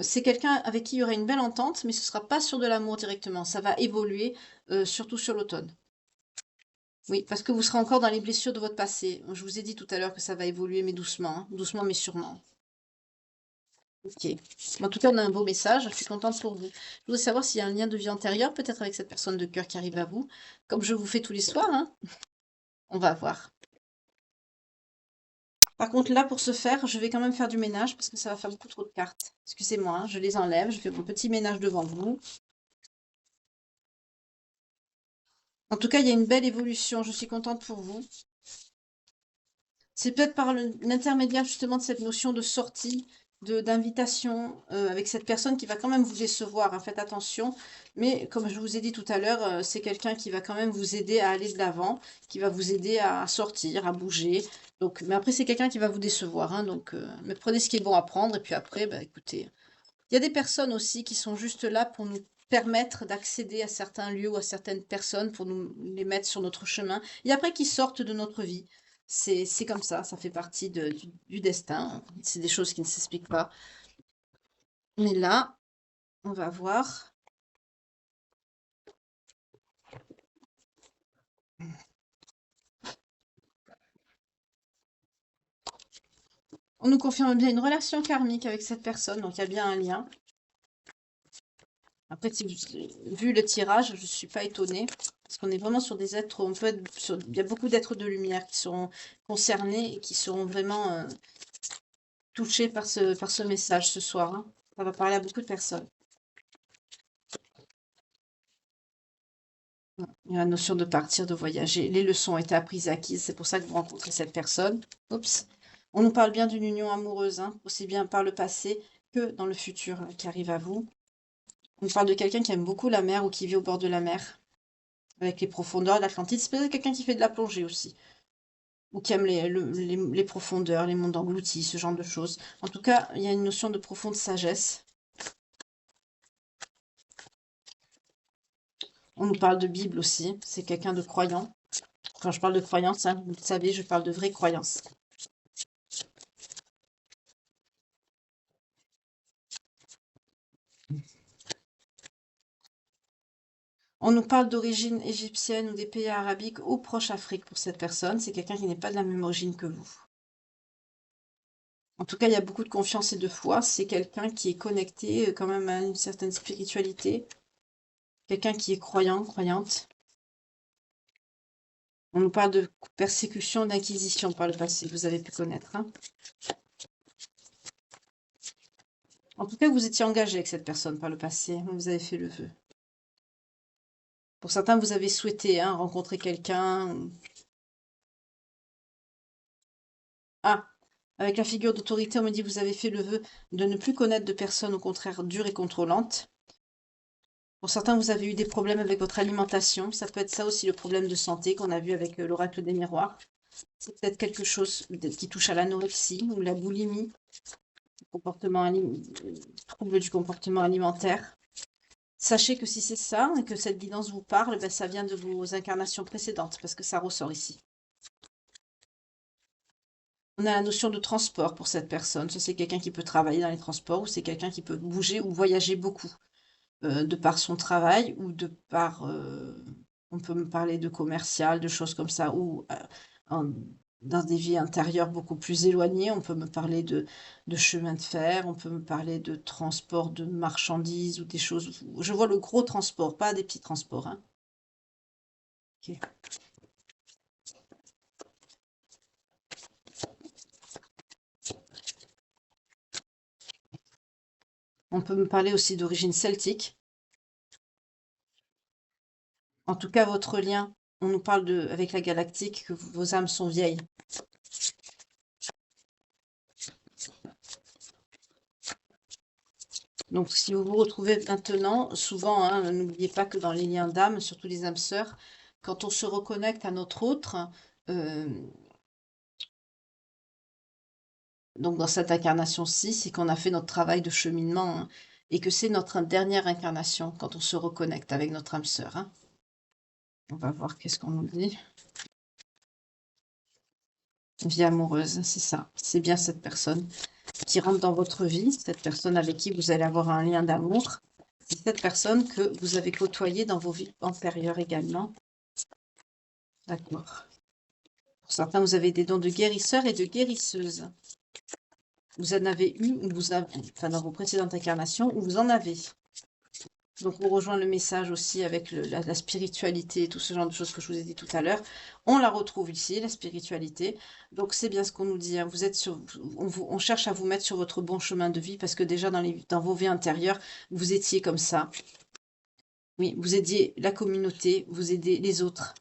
A: c'est quelqu'un avec qui il y aura une belle entente, mais ce ne sera pas sur de l'amour directement. Ça va évoluer, surtout sur l'automne. Oui, parce que vous serez encore dans les blessures de votre passé. Je vous ai dit tout à l'heure que ça va évoluer, mais doucement, hein, doucement mais sûrement. Ok. En tout cas, on a un beau message. Je suis contente pour vous. Je voudrais savoir s'il y a un lien de vie antérieur, peut-être avec cette personne de cœur qui arrive à vous, comme je vous fais tous les soirs, hein. On va voir. Par contre, là, pour ce faire, je vais quand même faire du ménage parce que ça va faire beaucoup trop de cartes. Excusez-moi, hein, je les enlève, je fais mon petit ménage devant vous. En tout cas, il y a une belle évolution. Je suis contente pour vous. C'est peut-être par l'intermédiaire justement de cette notion de sortie, d'invitation avec cette personne qui va quand même vous décevoir, hein, faites attention. Mais comme je vous ai dit tout à l'heure, c'est quelqu'un qui va quand même vous aider à aller de l'avant, qui va vous aider à sortir, à bouger. Donc, mais après, c'est quelqu'un qui va vous décevoir, hein, donc, mais prenez ce qui est bon à prendre et puis après, bah, écoutez. Il y a des personnes aussi qui sont juste là pour nous permettre d'accéder à certains lieux ou à certaines personnes, pour nous les mettre sur notre chemin, et après qui sortent de notre vie. C'est comme ça fait partie du destin. C'est des choses qui ne s'expliquent pas. Mais là, On va voir. On nous confirme bien une relation karmique avec cette personne, donc il y a bien un lien. Après, vu le tirage, je ne suis pas étonnée, parce qu'on est vraiment sur des êtres, il y a beaucoup d'êtres de lumière qui seront concernés et qui seront vraiment touchés par ce message ce soir, hein. Ça va parler à beaucoup de personnes. Il y a la notion de partir, de voyager. Les leçons ont été apprises et acquises, c'est pour ça que vous rencontrez cette personne. Oups. On nous parle bien d'une union amoureuse, hein, aussi bien par le passé que dans le futur qui arrive à vous. On nous parle de quelqu'un qui aime beaucoup la mer ou qui vit au bord de la mer, avec les profondeurs de l'Atlantide. C'est peut-être quelqu'un qui fait de la plongée aussi, ou qui aime les profondeurs, les mondes engloutis, ce genre de choses. En tout cas, il y a une notion de profonde sagesse. On nous parle de Bible aussi, c'est quelqu'un de croyant. Quand je parle de croyance, hein, vous le savez, je parle de vraie croyance. On nous parle d'origine égyptienne ou des pays arabiques ou proche Afrique pour cette personne. C'est quelqu'un qui n'est pas de la même origine que vous. En tout cas, il y a beaucoup de confiance et de foi. C'est quelqu'un qui est connecté quand même à une certaine spiritualité. Quelqu'un qui est croyant, croyante. On nous parle de persécution, d'inquisition par le passé, vous avez pu connaître, hein. En tout cas, vous étiez engagé avec cette personne par le passé. Vous avez fait le vœu. Pour certains, vous avez souhaité rencontrer quelqu'un. Ah, avec la figure d'autorité, on me dit que vous avez fait le vœu de ne plus connaître de personnes, au contraire, dures et contrôlantes. Pour certains, vous avez eu des problèmes avec votre alimentation. Ça peut être ça aussi le problème de santé qu'on a vu avec l'oracle des miroirs. C'est peut-être quelque chose qui touche à l'anorexie ou la boulimie, trouble du comportement alimentaire. Sachez que si c'est ça et que cette guidance vous parle, ben, ça vient de vos incarnations précédentes parce que ça ressort ici. On a la notion de transport pour cette personne. Ça, c'est quelqu'un qui peut travailler dans les transports ou c'est quelqu'un qui peut bouger ou voyager beaucoup de par son travail ou de par... on peut me parler de commercial, de choses comme ça, ou dans des vies intérieures beaucoup plus éloignées. On peut me parler de chemin de fer, on peut me parler de transport de marchandises ou des choses... Je vois le gros transport, pas des petits transports, hein. Ok. On peut me parler aussi d'origine celtique. En tout cas, votre lien, on nous parle avec la galactique, que vos âmes sont vieilles. Donc, si vous vous retrouvez maintenant, souvent, hein, n'oubliez pas que dans les liens d'âme, surtout les âmes sœurs, quand on se reconnecte à notre autre, euh, donc dans cette incarnation-ci, c'est qu'on a fait notre travail de cheminement, hein, et que c'est notre dernière incarnation quand on se reconnecte avec notre âme sœur, hein. On va voir qu'est-ce qu'on nous dit. Vie amoureuse, c'est ça. C'est bien cette personne qui rentre dans votre vie, cette personne avec qui vous allez avoir un lien d'amour. C'est cette personne que vous avez côtoyée dans vos vies antérieures également. D'accord. Pour certains, vous avez des dons de guérisseur et de guérisseuse. Vous en avez eu, ou vous avez, enfin dans vos précédentes incarnations, ou vous en avez. Donc on rejoint le message aussi avec la spiritualité et tout ce genre de choses que je vous ai dit tout à l'heure. On la retrouve ici, la spiritualité. Donc c'est bien ce qu'on nous dit, hein. Vous êtes on cherche à vous mettre sur votre bon chemin de vie parce que déjà dans vos vies intérieures, vous étiez comme ça. Oui, vous aidiez la communauté, vous aidez les autres,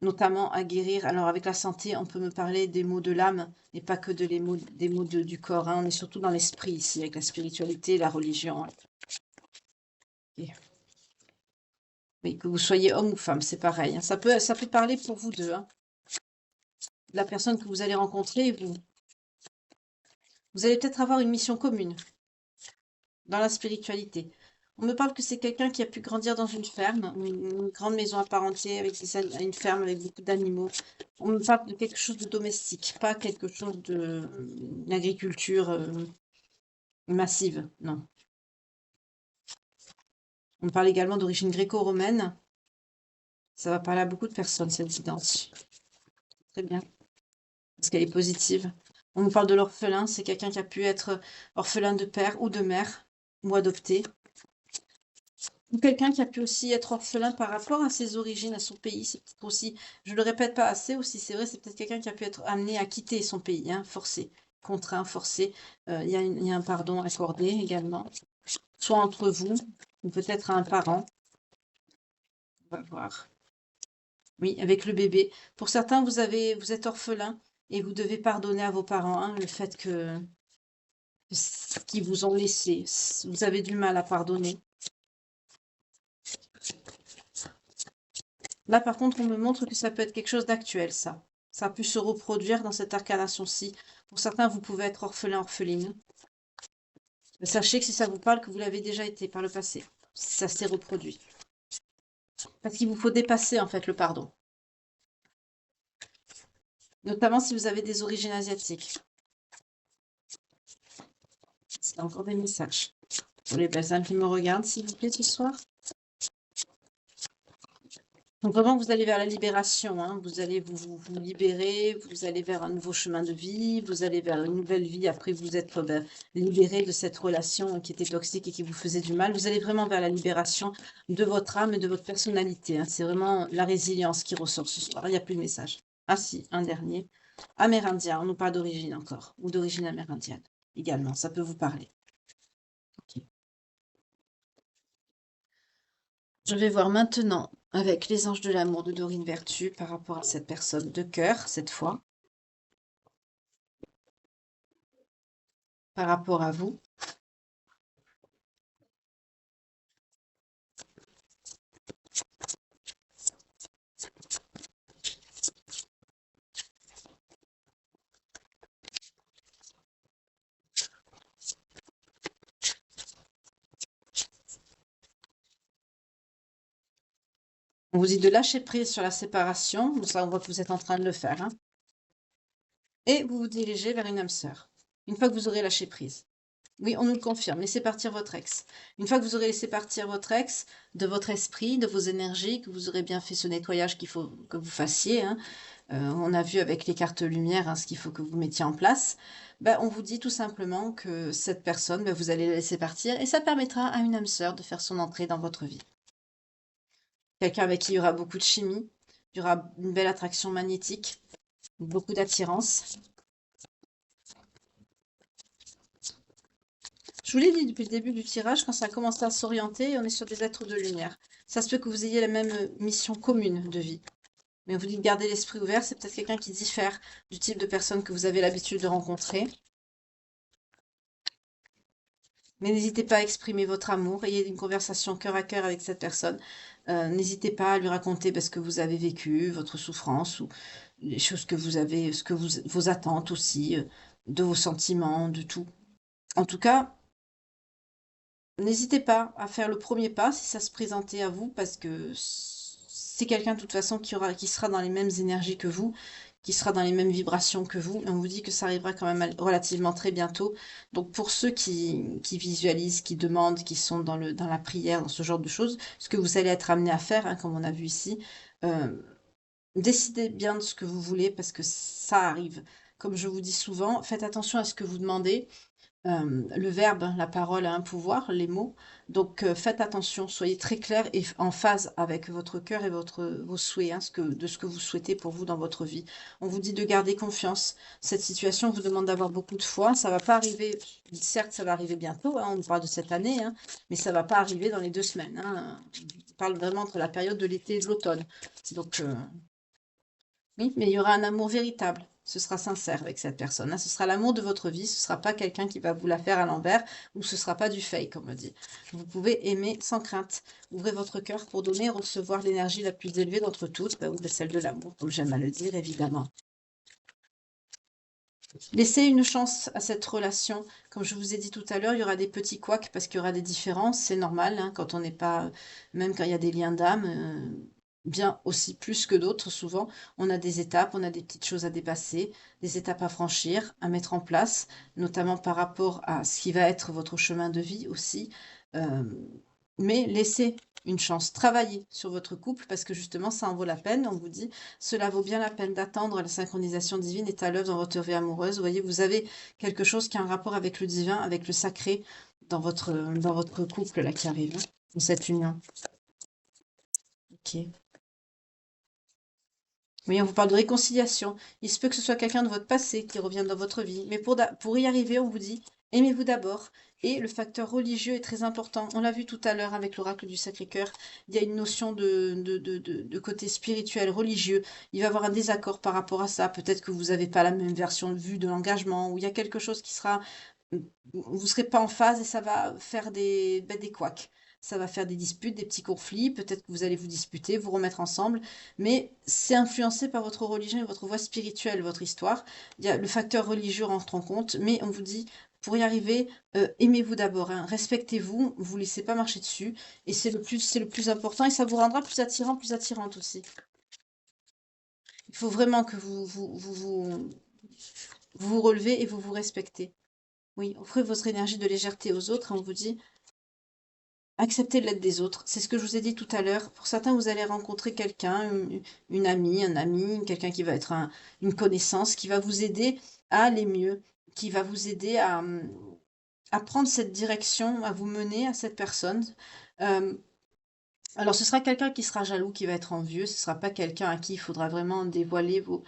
A: notamment à guérir. Alors avec la santé, on peut me parler des maux de l'âme et pas que des maux du corps, hein. On est surtout dans l'esprit ici, avec la spiritualité et la religion, hein. Ok. Oui, que vous soyez homme ou femme, c'est pareil, hein. Ça peut parler pour vous deux, hein. La personne que vous allez rencontrer et vous. Vous allez peut-être avoir une mission commune dans la spiritualité. On me parle que c'est quelqu'un qui a pu grandir dans une ferme, une grande maison à part entière, avec une ferme avec beaucoup d'animaux. On me parle de quelque chose de domestique, pas quelque chose d'agriculture massive, non. On parle également d'origine gréco-romaine. Ça va parler à beaucoup de personnes, cette guidance. Très bien, parce qu'elle est positive. On nous parle de l'orphelin, c'est quelqu'un qui a pu être orphelin de père ou de mère, ou adopté. Ou quelqu'un qui a pu aussi être orphelin par rapport à ses origines, à son pays. C'est peut-être aussi, je le répète pas assez aussi, c'est vrai, c'est peut-être quelqu'un qui a pu être amené à quitter son pays, hein, forcé, contraint, forcé. Il y a un pardon accordé également, soit entre vous, ou peut-être à un parent. On va voir. Oui, avec le bébé. Pour certains, vous êtes orphelin et vous devez pardonner à vos parents, hein, le fait qu'ils vous ont laissé. Vous avez du mal à pardonner. Là, par contre, on me montre que ça peut être quelque chose d'actuel, ça. Ça a pu se reproduire dans cette incarnation-ci. Pour certains, vous pouvez être orphelin, orpheline. Mais sachez que si ça vous parle, que vous l'avez déjà été par le passé. Ça s'est reproduit. Parce qu'il vous faut dépasser, en fait, le pardon. Notamment si vous avez des origines asiatiques. C'est encore des messages. Pour les belles âmes qui me regardent, s'il vous plaît, ce soir. Donc vraiment, vous allez vers la libération, hein. Vous allez vous libérer, vous allez vers un nouveau chemin de vie, vous allez vers une nouvelle vie après vous être libéré de cette relation qui était toxique et qui vous faisait du mal. Vous allez vraiment vers la libération de votre âme et de votre personnalité, hein. C'est vraiment la résilience qui ressort ce soir. Il n'y a plus de message. Ah si, un dernier. Amérindien, on nous parle d'origine encore, ou d'origine amérindienne également, ça peut vous parler. Ok. Je vais voir maintenant avec les anges de l'amour de Dorine Vertu par rapport à cette personne de cœur, cette fois, par rapport à vous. On vous dit de lâcher prise sur la séparation, donc ça on voit que vous êtes en train de le faire, hein. Et vous vous dirigez vers une âme sœur, une fois que vous aurez lâché prise. Oui, on nous le confirme, laissez partir votre ex. Une fois que vous aurez laissé partir votre ex de votre esprit, de vos énergies, que vous aurez bien fait ce nettoyage qu'il faut que vous fassiez, hein, on a vu avec les cartes lumière, hein, ce qu'il faut que vous mettiez en place, ben, on vous dit tout simplement que cette personne, ben, vous allez la laisser partir et ça permettra à une âme sœur de faire son entrée dans votre vie. Quelqu'un avec qui il y aura beaucoup de chimie, il y aura une belle attraction magnétique, beaucoup d'attirance. Je vous l'ai dit depuis le début du tirage, quand ça a commencé à s'orienter, on est sur des êtres de lumière. Ça se peut que vous ayez la même mission commune de vie. Mais on vous dit de garder l'esprit ouvert, c'est peut-être quelqu'un qui diffère du type de personne que vous avez l'habitude de rencontrer. Mais n'hésitez pas à exprimer votre amour, ayez une conversation cœur à cœur avec cette personne. N'hésitez pas à lui raconter ce que vous avez vécu, votre souffrance, ou les choses que vous avez, vos attentes aussi, de vos sentiments, de tout. En tout cas, n'hésitez pas à faire le premier pas si ça se présentait à vous, parce que c'est quelqu'un de toute façon qui sera dans les mêmes énergies que vous, qui sera dans les mêmes vibrations que vous. Et on vous dit que ça arrivera quand même relativement très bientôt. Donc pour ceux qui visualisent, qui demandent, qui sont dans la prière, dans ce genre de choses, ce que vous allez être amené à faire, hein, comme on a vu ici, euh, décidez bien de ce que vous voulez parce que ça arrive. Comme je vous dis souvent, faites attention à ce que vous demandez. Le verbe, la parole a un pouvoir, les mots. Donc faites attention, soyez très clair et en phase avec votre cœur et vos souhaits, hein, de ce que vous souhaitez pour vous dans votre vie. On vous dit de garder confiance. Cette situation vous demande d'avoir beaucoup de foi. Ça va pas arriver, certes ça va arriver bientôt, hein, on parle de cette année, hein, mais ça va pas arriver dans les 2 semaines, hein. On parle vraiment entre la période de l'été et de l'automne. Donc oui, mais il y aura un amour véritable. Ce sera sincère avec cette personne, hein. Ce sera l'amour de votre vie. Ce ne sera pas quelqu'un qui va vous la faire à l'envers ou ce ne sera pas du fake, comme on dit. Vous pouvez aimer sans crainte. Ouvrez votre cœur pour donner et recevoir l'énergie la plus élevée d'entre toutes, ou de celle de l'amour, comme j'aime à le dire, évidemment. Laissez une chance à cette relation. Comme je vous ai dit tout à l'heure, il y aura des petits couacs parce qu'il y aura des différences. C'est normal, hein, quand on n'est pas, même quand il y a des liens d'âme, bien aussi plus que d'autres, souvent, on a des étapes, on a des petites choses à dépasser, des étapes à franchir, à mettre en place, notamment par rapport à ce qui va être votre chemin de vie aussi. Euh, mais laissez une chance. Travaillez sur votre couple parce que justement, ça en vaut la peine. On vous dit, cela vaut bien la peine d'attendre. La synchronisation divine est à l'œuvre dans votre vie amoureuse. Vous voyez, vous avez quelque chose qui a un rapport avec le divin, avec le sacré dans votre couple là qui arrive, hein, dans cette union. Ok. Oui, on vous parle de réconciliation. Il se peut que ce soit quelqu'un de votre passé qui revienne dans votre vie. Mais pour y arriver, on vous dit, aimez-vous d'abord. Et le facteur religieux est très important. On l'a vu tout à l'heure avec l'oracle du Sacré-Cœur. Il y a une notion de côté spirituel, religieux. Il va y avoir un désaccord par rapport à ça. Peut-être que vous n'avez pas la même version de vue de l'engagement, ou il y a quelque chose qui sera vous serez pas en phase et ça va faire des couacs. Ça va faire des disputes, des petits conflits. Peut-être que vous allez vous disputer, vous remettre ensemble. Mais c'est influencé par votre religion et votre voie spirituelle, votre histoire. Il y a le facteur religieux rentre en compte. Mais on vous dit, pour y arriver, aimez-vous d'abord, hein, respectez-vous, vous ne laissez pas marcher dessus. Et c'est le plus important et ça vous rendra plus attirant, plus attirante aussi. Il faut vraiment que vous vous relevez et vous vous respectez. Oui, offrez votre énergie de légèreté aux autres et on vous dit acceptez l'aide des autres. C'est ce que je vous ai dit tout à l'heure. Pour certains, vous allez rencontrer quelqu'un, une amie, un ami, quelqu'un qui va être une connaissance, qui va vous aider à aller mieux, qui va vous aider à prendre cette direction, à vous mener à cette personne. Euh, alors, ce sera quelqu'un qui sera jaloux, qui va être envieux. Ce ne sera pas quelqu'un à qui il faudra vraiment dévoiler vos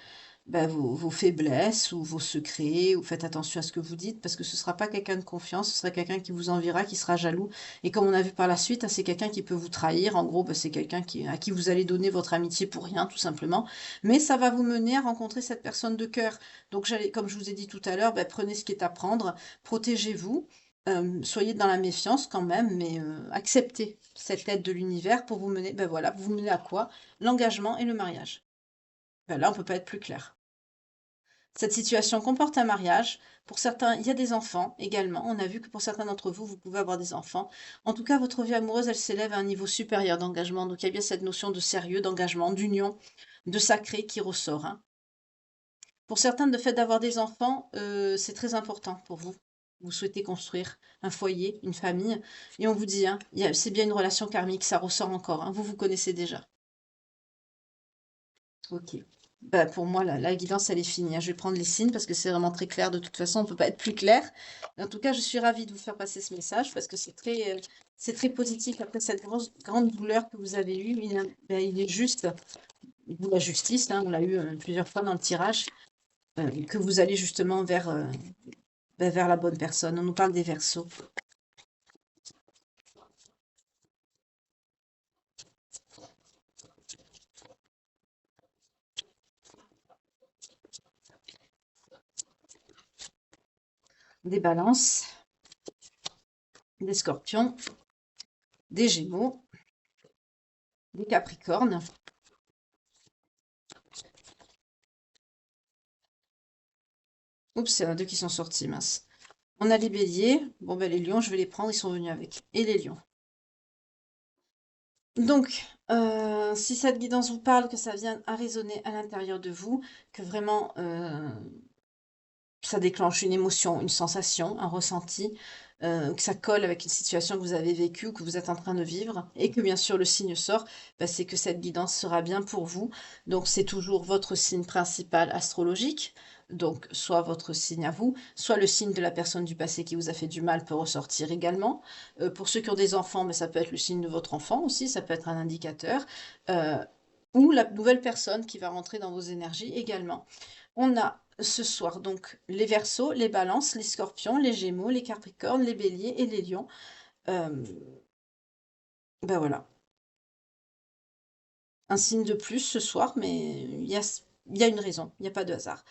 A: faiblesses ou vos secrets, ou faites attention à ce que vous dites, parce que ce ne sera pas quelqu'un de confiance, ce sera quelqu'un qui vous enviera, qui sera jaloux. Et comme on a vu par la suite, hein, c'est quelqu'un qui peut vous trahir. En gros, c'est quelqu'un à qui vous allez donner votre amitié pour rien, tout simplement. Mais ça va vous mener à rencontrer cette personne de cœur. Donc, comme je vous ai dit tout à l'heure, prenez ce qui est à prendre, protégez-vous. Soyez dans la méfiance quand même, mais acceptez cette aide de l'univers pour vous mener, voilà, vous mener à quoi? L'engagement et le mariage. Là, on peut pas être plus clair. Cette situation comporte un mariage. Pour certains, il y a des enfants également. On a vu que pour certains d'entre vous, vous pouvez avoir des enfants. En tout cas, votre vie amoureuse, elle s'élève à un niveau supérieur d'engagement. Donc, il y a bien cette notion de sérieux, d'engagement, d'union, de sacré qui ressort, hein. Pour certains, le fait d'avoir des enfants, c'est très important pour vous. Vous souhaitez construire un foyer, une famille. Et on vous dit, hein, c'est bien une relation karmique, ça ressort encore, hein. Vous vous connaissez déjà. Ok. Pour moi, la guidance, elle est finie, hein. Je vais prendre les signes parce que c'est vraiment très clair. De toute façon, on ne peut pas être plus clair. En tout cas, je suis ravie de vous faire passer ce message parce que c'est très positif. Après cette grande douleur que vous avez eue, il est juste, la justice, hein, on l'a eu plusieurs fois dans le tirage, que vous allez justement vers la bonne personne. On nous parle des Verseaux. Des Balances, des Scorpions, des Gémeaux, des Capricornes. Oups, il y en a deux qui sont sortis, mince. On a les Béliers. Bon, les Lions, je vais les prendre, ils sont venus avec. Et les Lions. Donc, si cette guidance vous parle, que ça vient à résonner à l'intérieur de vous, que vraiment ça déclenche une émotion, une sensation, un ressenti, que ça colle avec une situation que vous avez vécue ou que vous êtes en train de vivre, et que bien sûr le signe sort, c'est que cette guidance sera bien pour vous. Donc c'est toujours votre signe principal astrologique, donc soit votre signe à vous, soit le signe de la personne du passé qui vous a fait du mal peut ressortir également. Pour ceux qui ont des enfants, ça peut être le signe de votre enfant aussi, ça peut être un indicateur. Euh, ou la nouvelle personne qui va rentrer dans vos énergies également. On a ce soir donc les Verseaux, les Balances, les Scorpions, les Gémeaux, les Capricornes, les Béliers et les Lions. Euh, voilà. Un signe de plus ce soir, mais il y a une raison, il n'y a pas de hasard.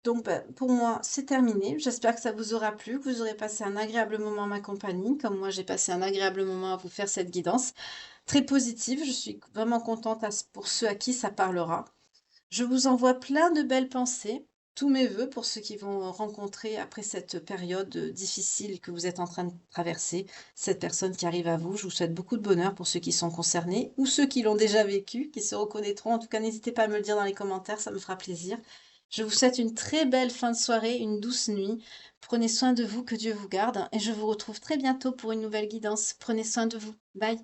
A: Donc pour moi, c'est terminé. J'espère que ça vous aura plu, que vous aurez passé un agréable moment en ma compagnie, comme moi j'ai passé un agréable moment à vous faire cette guidance. Très positive, je suis vraiment contente pour ceux à qui ça parlera. Je vous envoie plein de belles pensées, tous mes voeux pour ceux qui vont rencontrer après cette période difficile que vous êtes en train de traverser, cette personne qui arrive à vous. Je vous souhaite beaucoup de bonheur pour ceux qui sont concernés ou ceux qui l'ont déjà vécu, qui se reconnaîtront. En tout cas, n'hésitez pas à me le dire dans les commentaires, ça me fera plaisir. Je vous souhaite une très belle fin de soirée, une douce nuit. Prenez soin de vous, que Dieu vous garde et je vous retrouve très bientôt pour une nouvelle guidance. Prenez soin de vous. Bye.